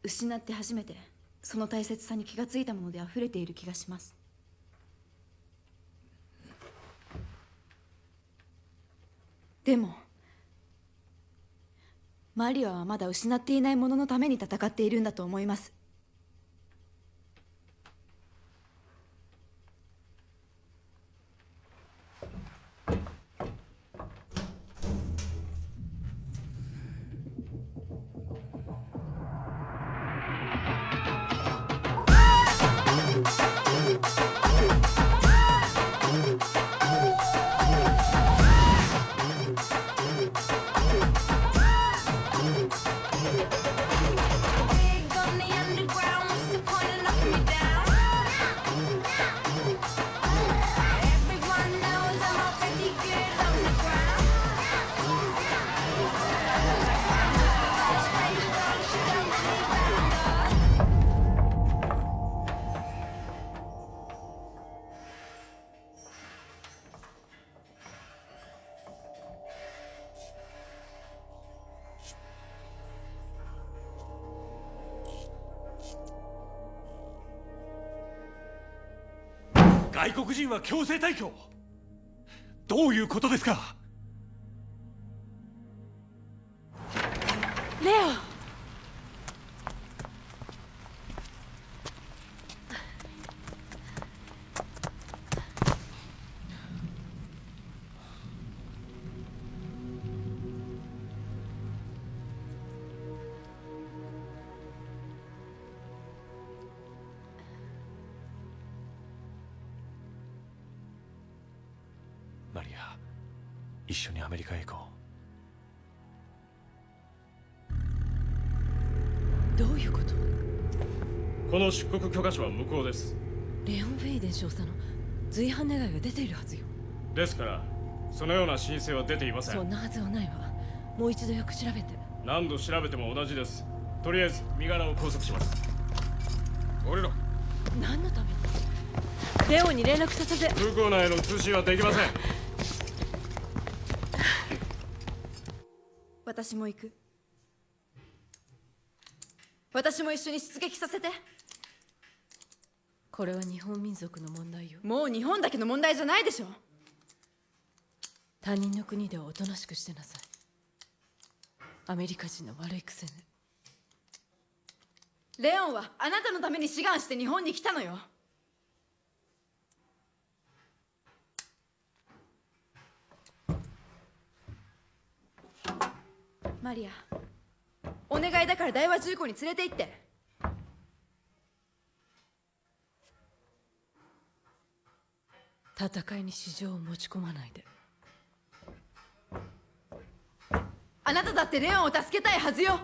失って初めてその大切さに気がついたものであふれている気がします。でもマリアはまだ失っていないもののために戦っているんだと思います。外国人は強制退去。どういうことですか。レオ、マリア、一緒にアメリカへ行こう。どういうこと？この出国許可書は無効です。レオン・フェイデン少佐の随伴願いが出ているはずよ。ですからそのような申請は出ていません。そんなはずはないわ。もう一度よく調べて。何度調べても同じです。とりあえず身柄を拘束します。降りろ。何のために？レオンに連絡させて。空港内への通信はできません。私も行く。私も一緒に出撃させて。これは日本民族の問題よ。もう日本だけの問題じゃないでしょ。他人の国ではおとなしくしてなさい。アメリカ人の悪い癖ね。レオンはあなたのために志願して日本に来たのよ。マリア、お願いだから大和重工に連れて行って。戦いに市場を持ち込まないで。あなただってレオンを助けたいはずよ。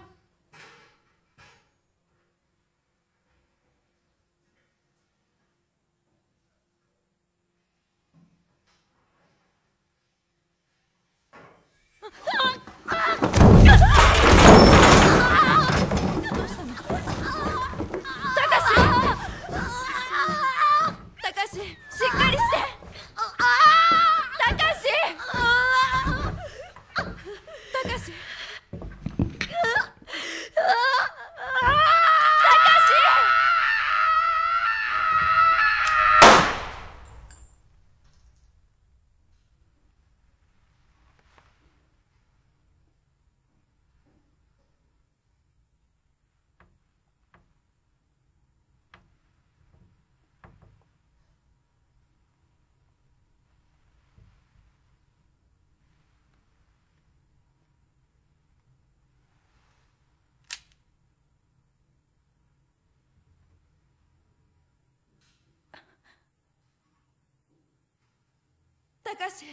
たかし、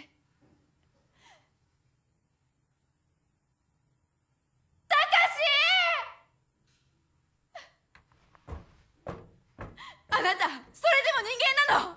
あなたそれでも人間なの？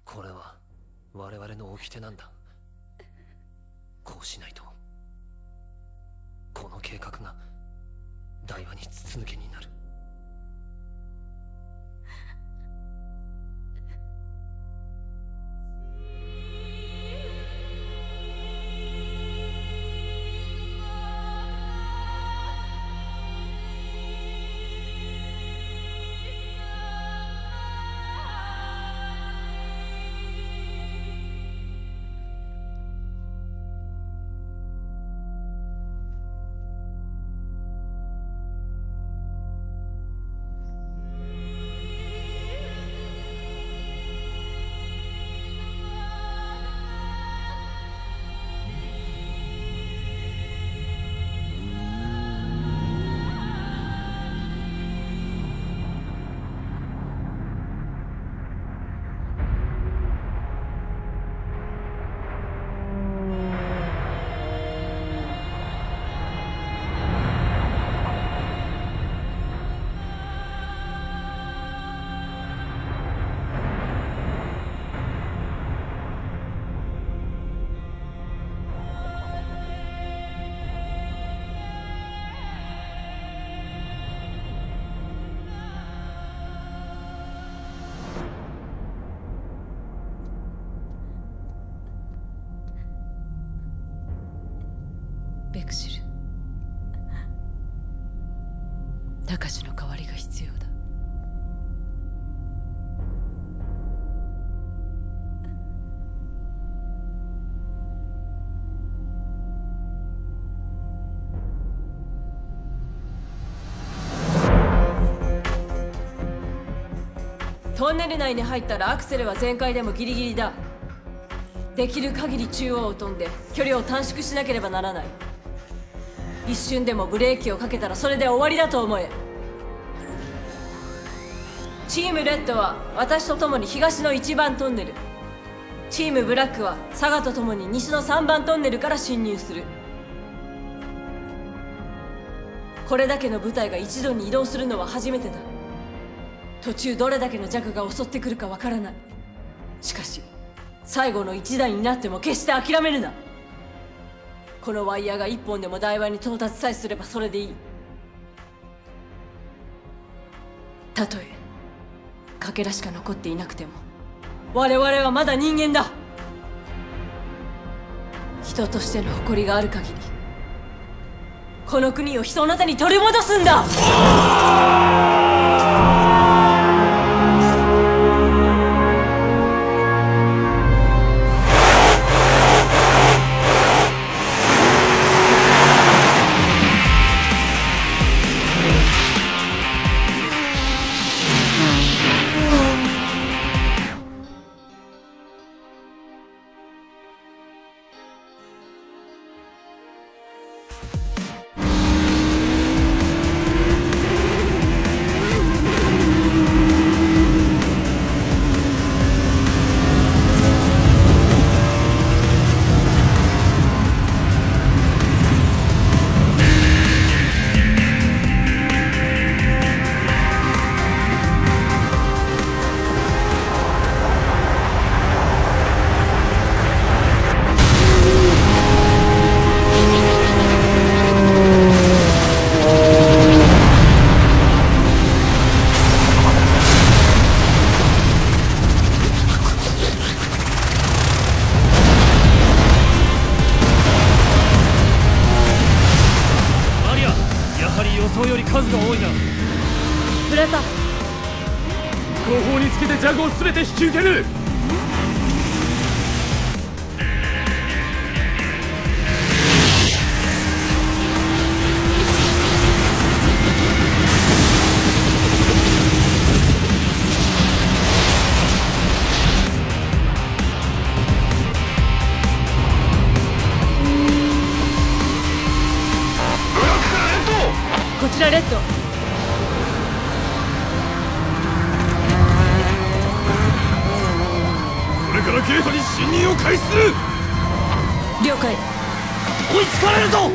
これは我々の掟なんだ。こうしないとこの計画が大和に筒抜けになる。ベクシル、タカシの代わりが必要だ。トンネル内に入ったらアクセルは全開でもギリギリだ。できる限り中央を飛んで距離を短縮しなければならない。一瞬でもブレーキをかけたらそれで終わりだと思え。チームレッドは私と共に東の1番トンネル、チームブラックは佐賀と共に西の3番トンネルから侵入する。これだけの部隊が一度に移動するのは初めてだ。途中どれだけの弱が襲ってくるかわからない。しかし最後の一台になっても決して諦めるな。このワイヤーが一本でも台湾に到達さえすればそれでいい。たとえかけらしか残っていなくても我々はまだ人間だ。人としての誇りがある限りこの国を人の手に取り戻すんだ。数が多いな。プラタ、後方につけてジャグを全て引き受ける。レッド。これからゲートに侵入を開始する。了解。追いつかれるぞ。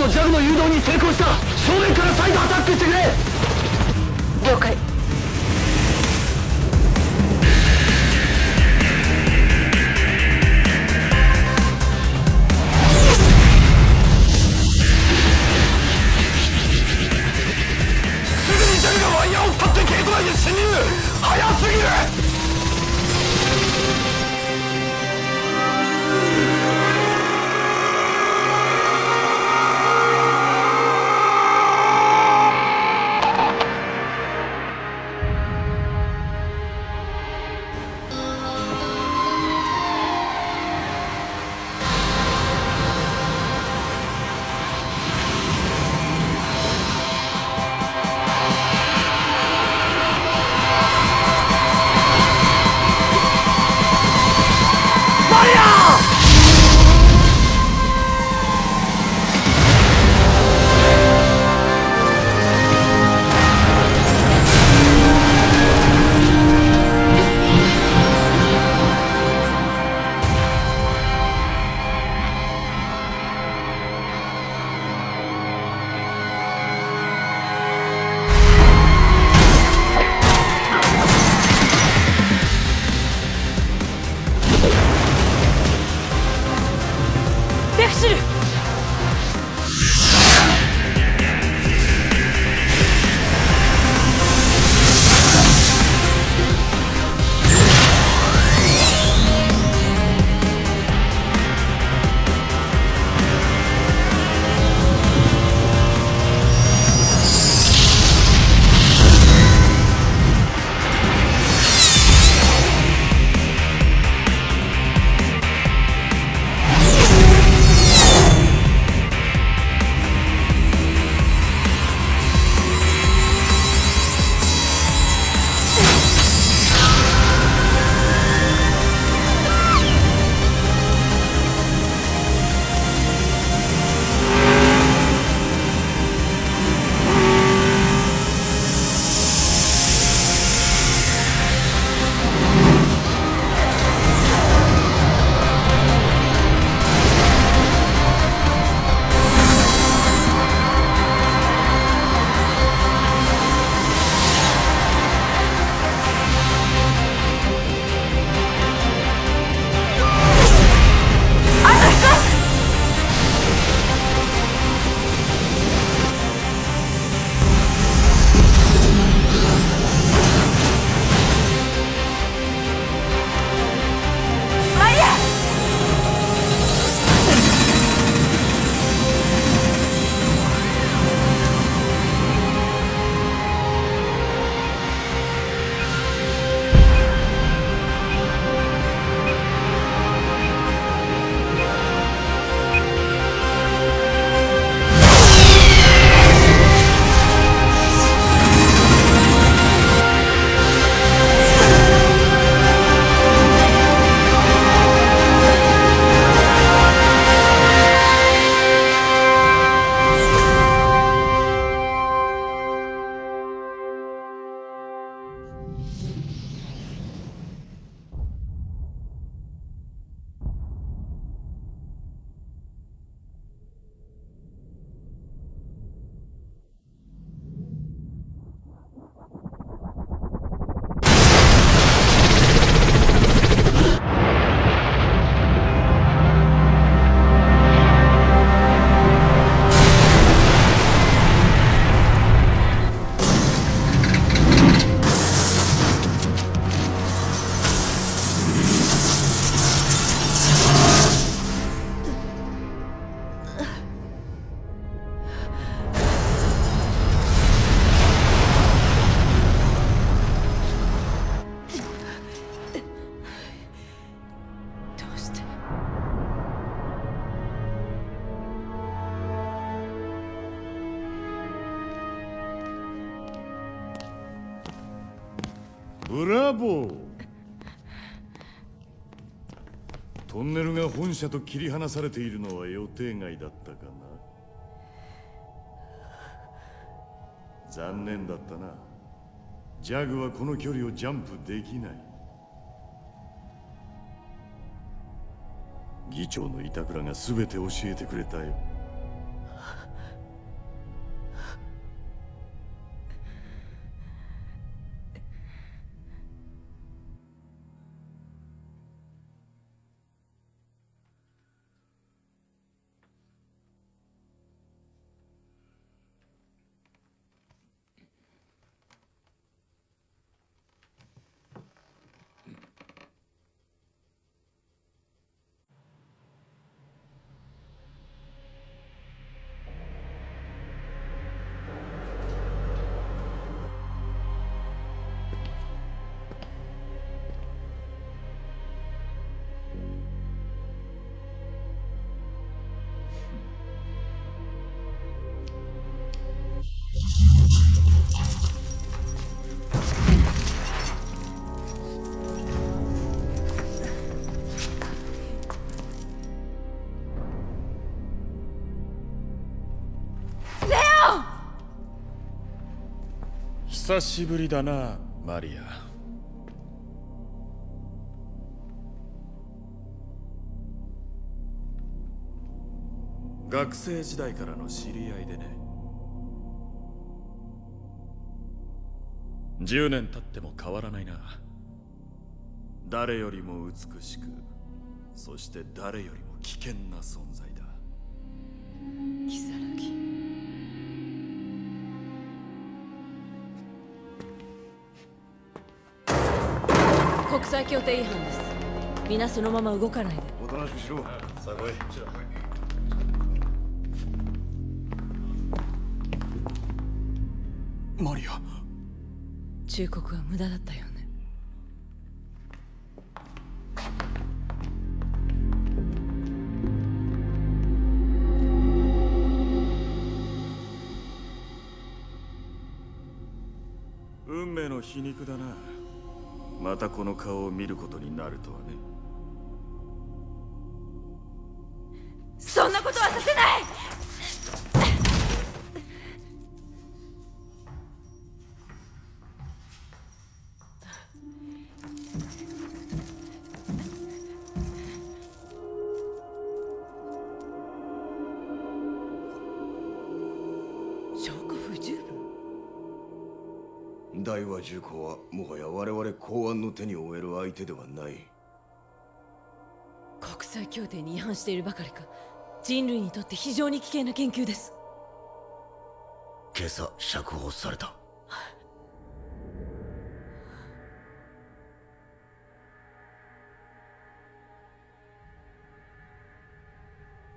のジャグの誘導に成功した。正面から再度アタックしてくれ。了解。すぐにジャグがワイヤーを使ってゲート内へ侵入。早すぎる。ブラボー。トンネルが本社と切り離されているのは予定外だったかな。残念だったな。ジャグはこの距離をジャンプできない。議長の板倉が全て教えてくれたよ。久しぶりだな、マリア。学生時代からの知り合いでね。10年経っても変わらないな。誰よりも美しく、そして誰よりも危険な存在だ。キサラギ。国際協定違反です。皆そのまま動かないで。おとなしくしろ。さあ来い。マリア。忠告は無駄だったよね。運命の皮肉だな。またこの顔を見ることになるとはね。そんなことはさせない。証拠不十分。大和重工はもはや我々公安の手に負える相手ではない。国際協定に違反しているばかりか、人類にとって非常に危険な研究です。今朝釈放された。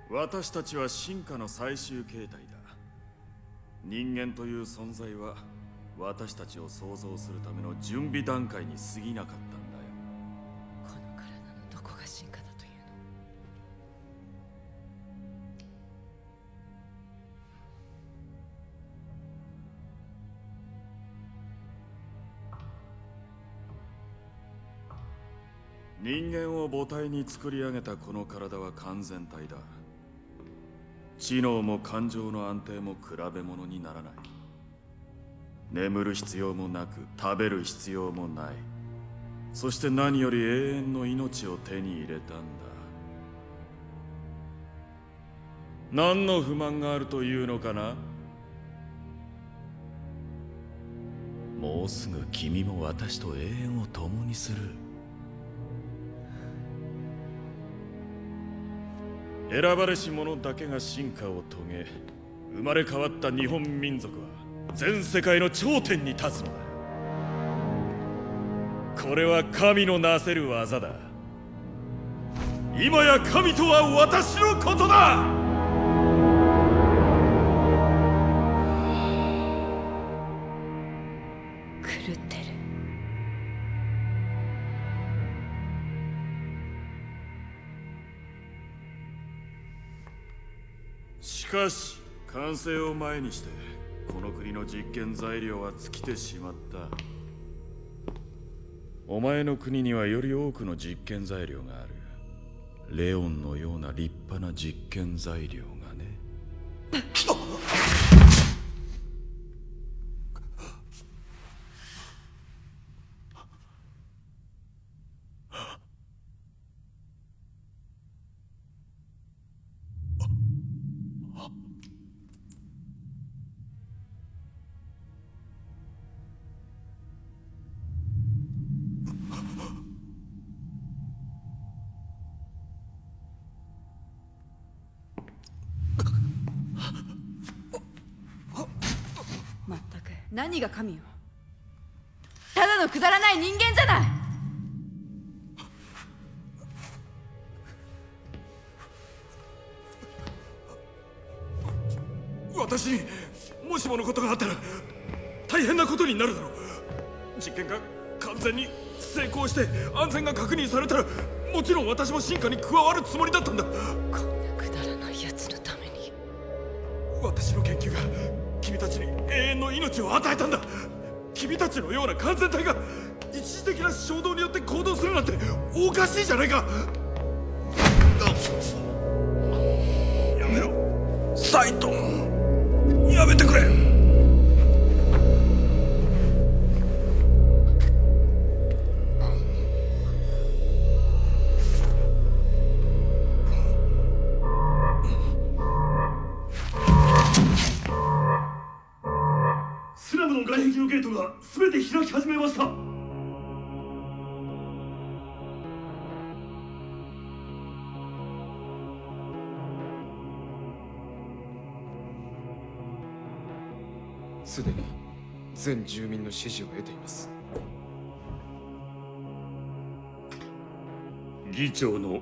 私たちは進化の最終形態だ。人間という存在は私たちを創造するための準備段階に過ぎなかったんだよ。この体のどこが進化だというの？人間を母体に作り上げたこの体は完全体だ。知能も感情の安定も比べ物にならない。眠る必要もなく食べる必要もない。そして何より永遠の命を手に入れたんだ。何の不満があるというのかな？もうすぐ君も私と永遠を共にする。選ばれし者だけが進化を遂げ、生まれ変わった日本民族は全世界の頂点に立つのだ。これは神のなせる技だ。今や神とは私のことだ。狂ってる。しかし完成を前にしてこの国の実験材料は尽きてしまった。お前の国にはより多くの実験材料がある。レオンのような立派な実験材料がね。まったく何が神よ。ただのくだらない人間じゃない。私にもしものことがあったら大変なことになるだろう。実験が完全に成功して安全が確認されたらもちろん私も進化に加わるつもりだったんだ。こんなくだらないやつのために。私の研究が君たちに永遠の命を与えたんだ。君たちのような完全体が一時的な衝動によって行動するなんておかしいじゃないか。やめろサイト、やめてくれ。スラムの外壁のゲートが全て開き始めました。すでに全住民の支持を得ています。議長の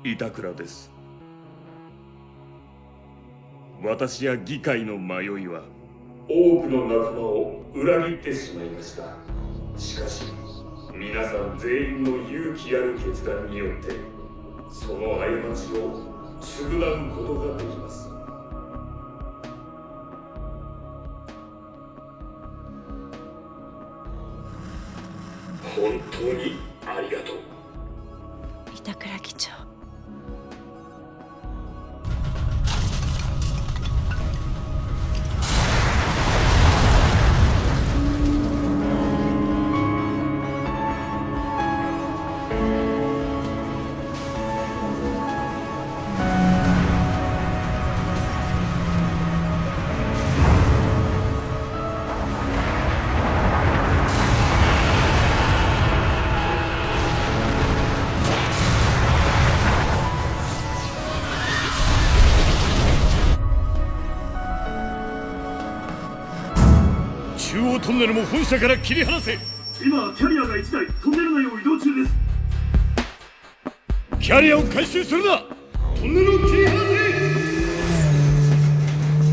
板倉です。私や議会の迷いは多くの仲間を裏切ってしまいました。しかし皆さん全員の勇気ある決断によってその過ちを償うことができます。本当にありがとう。板倉議長。中央トンネルも本社から切り離せ。今キャリアが1台トンネル内を移動中です。キャリアを回収するな。トンネルを切り離せ。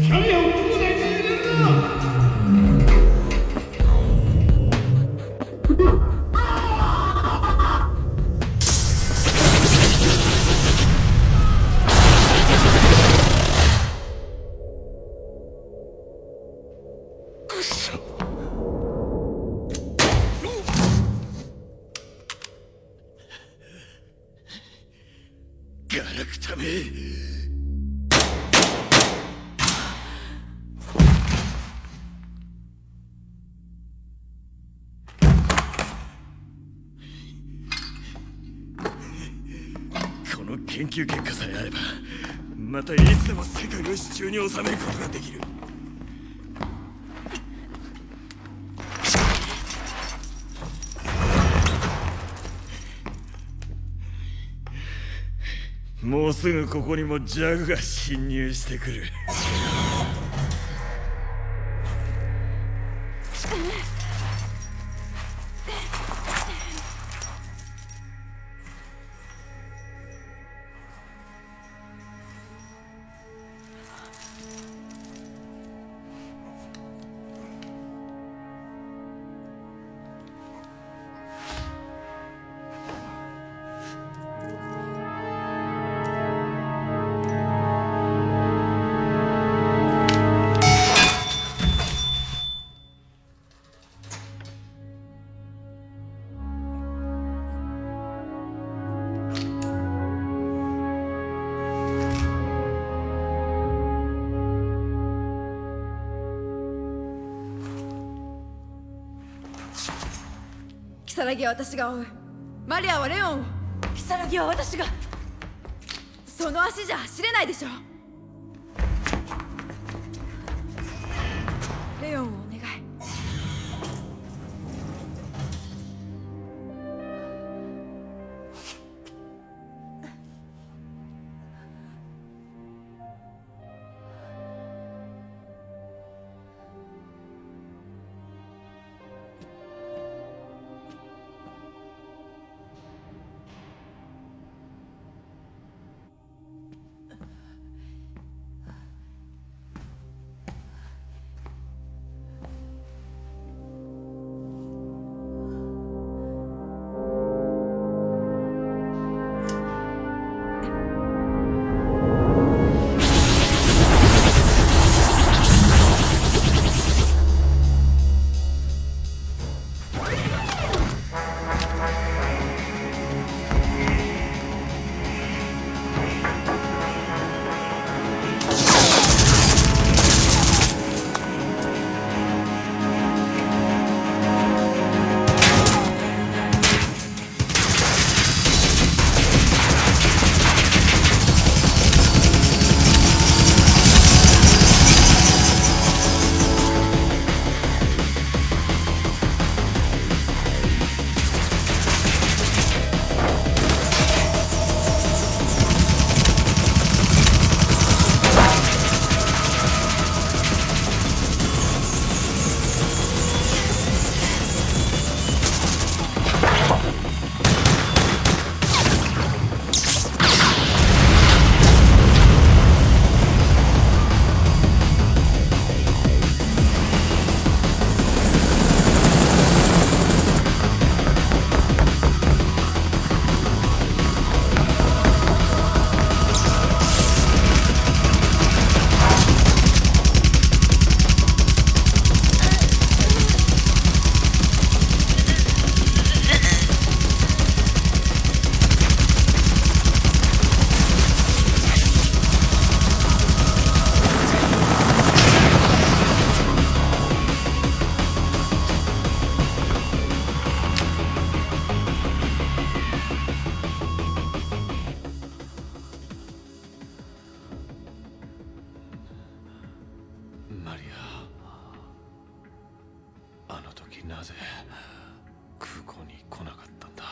キャリアをここで切り入れるな。ガラクタめ。この研究結果さえあればまたいつでも世界を手中に収めることができる。もうすぐここにもジャグが侵入してくる。如は私が追う。マリアはレオンを。如は私が。その足じゃ走れないでしょ。レオンをお願い。なぜ空港に来なかったんだ。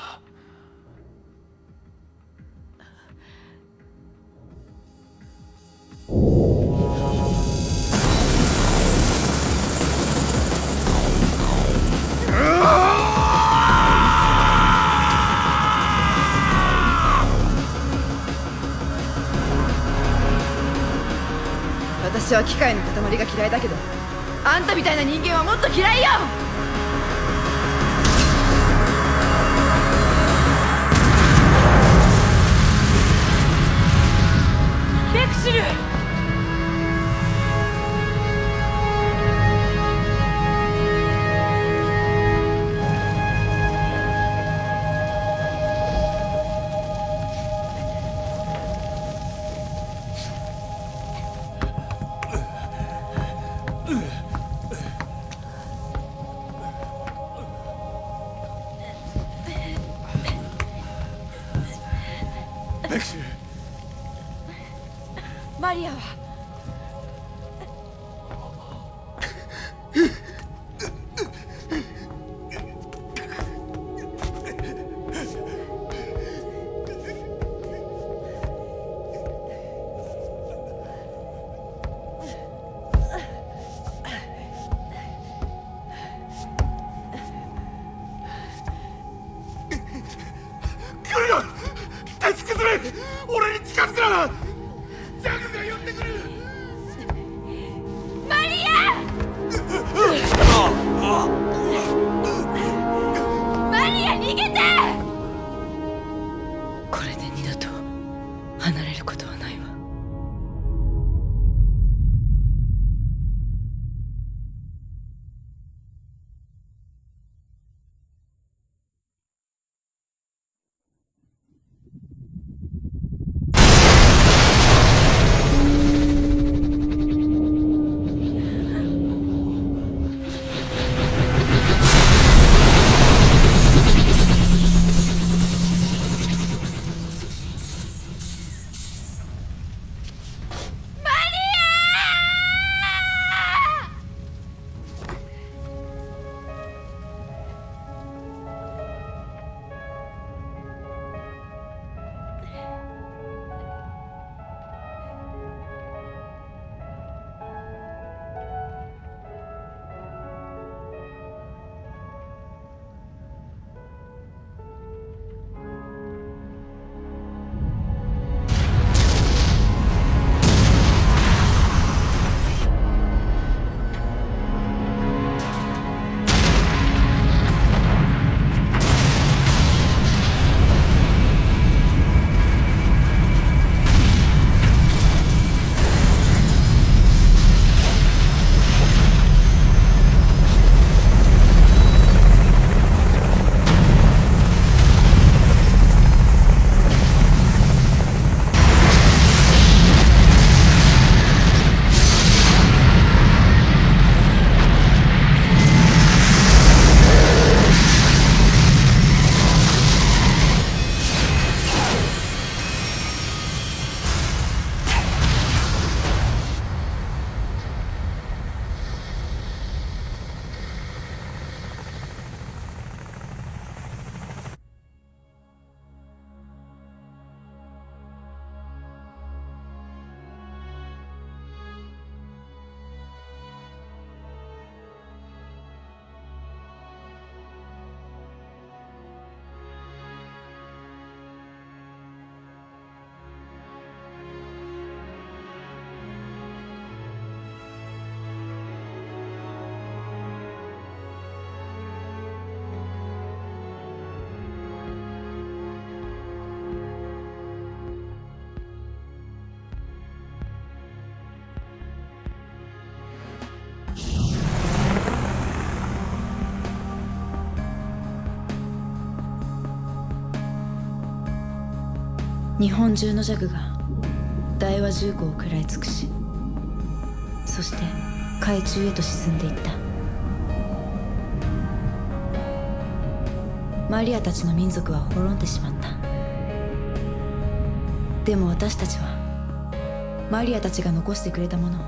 私は機械の塊が嫌いだけど、あんたみたいな人間はもっと嫌いよ。レクシル！レクシル！マリアは来るな！立ち崩れ！俺に近づくな！ジャグが寄ってくる！マリア！マリア逃げて！これで二度と離れることはないわ。日本中のジャグが大和重工を食らい尽くし、そして海中へと沈んでいった。マリアたちの民族は滅んでしまった。でも私たちはマリアたちが残してくれたものを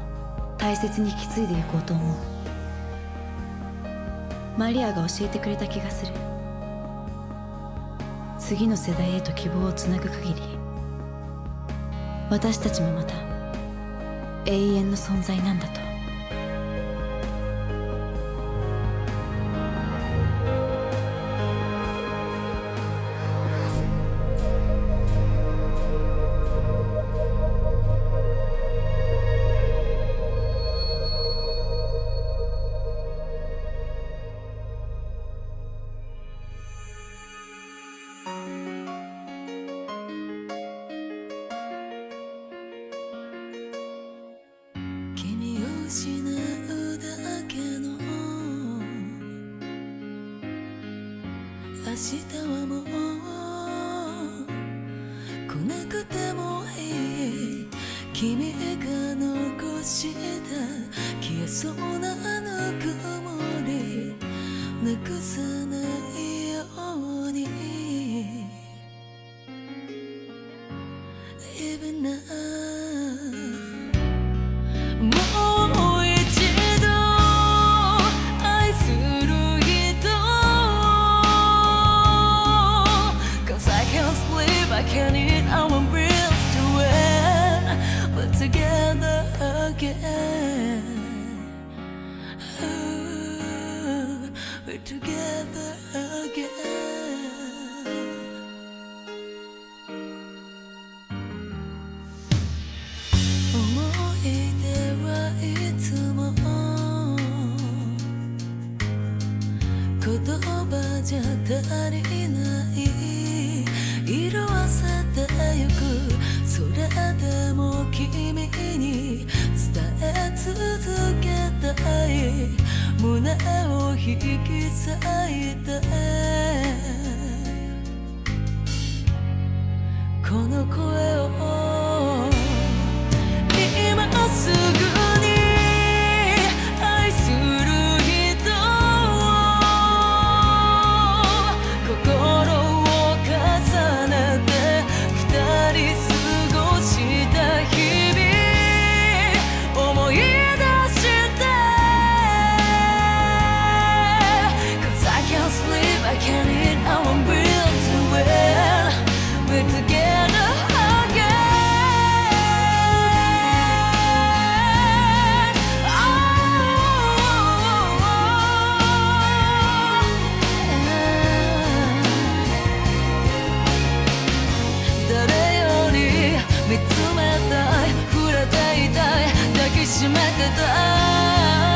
大切に引き継いでいこうと思う。マリアが教えてくれた気がする。次の世代へと希望をつなぐ限り、私たちもまた永遠の存在なんだと。明日はもう来なくてもいい。君が残した消えそうなぬくもりなくさないように Even now もう一度愛する人 Cause I can't sleep, I can't eat, I want bills to end But together again We're together again思い出はいつも言葉じゃ足りない色あせてゆく空でも君に伝え続けたい胸を引き裂いてこの声を今すぐに愛する人心を重ねて二人過ごした日々思い出して Cause I can't sleep, I can't eat, I want bills to end We're together見つめたい触れていたい抱きしめてたい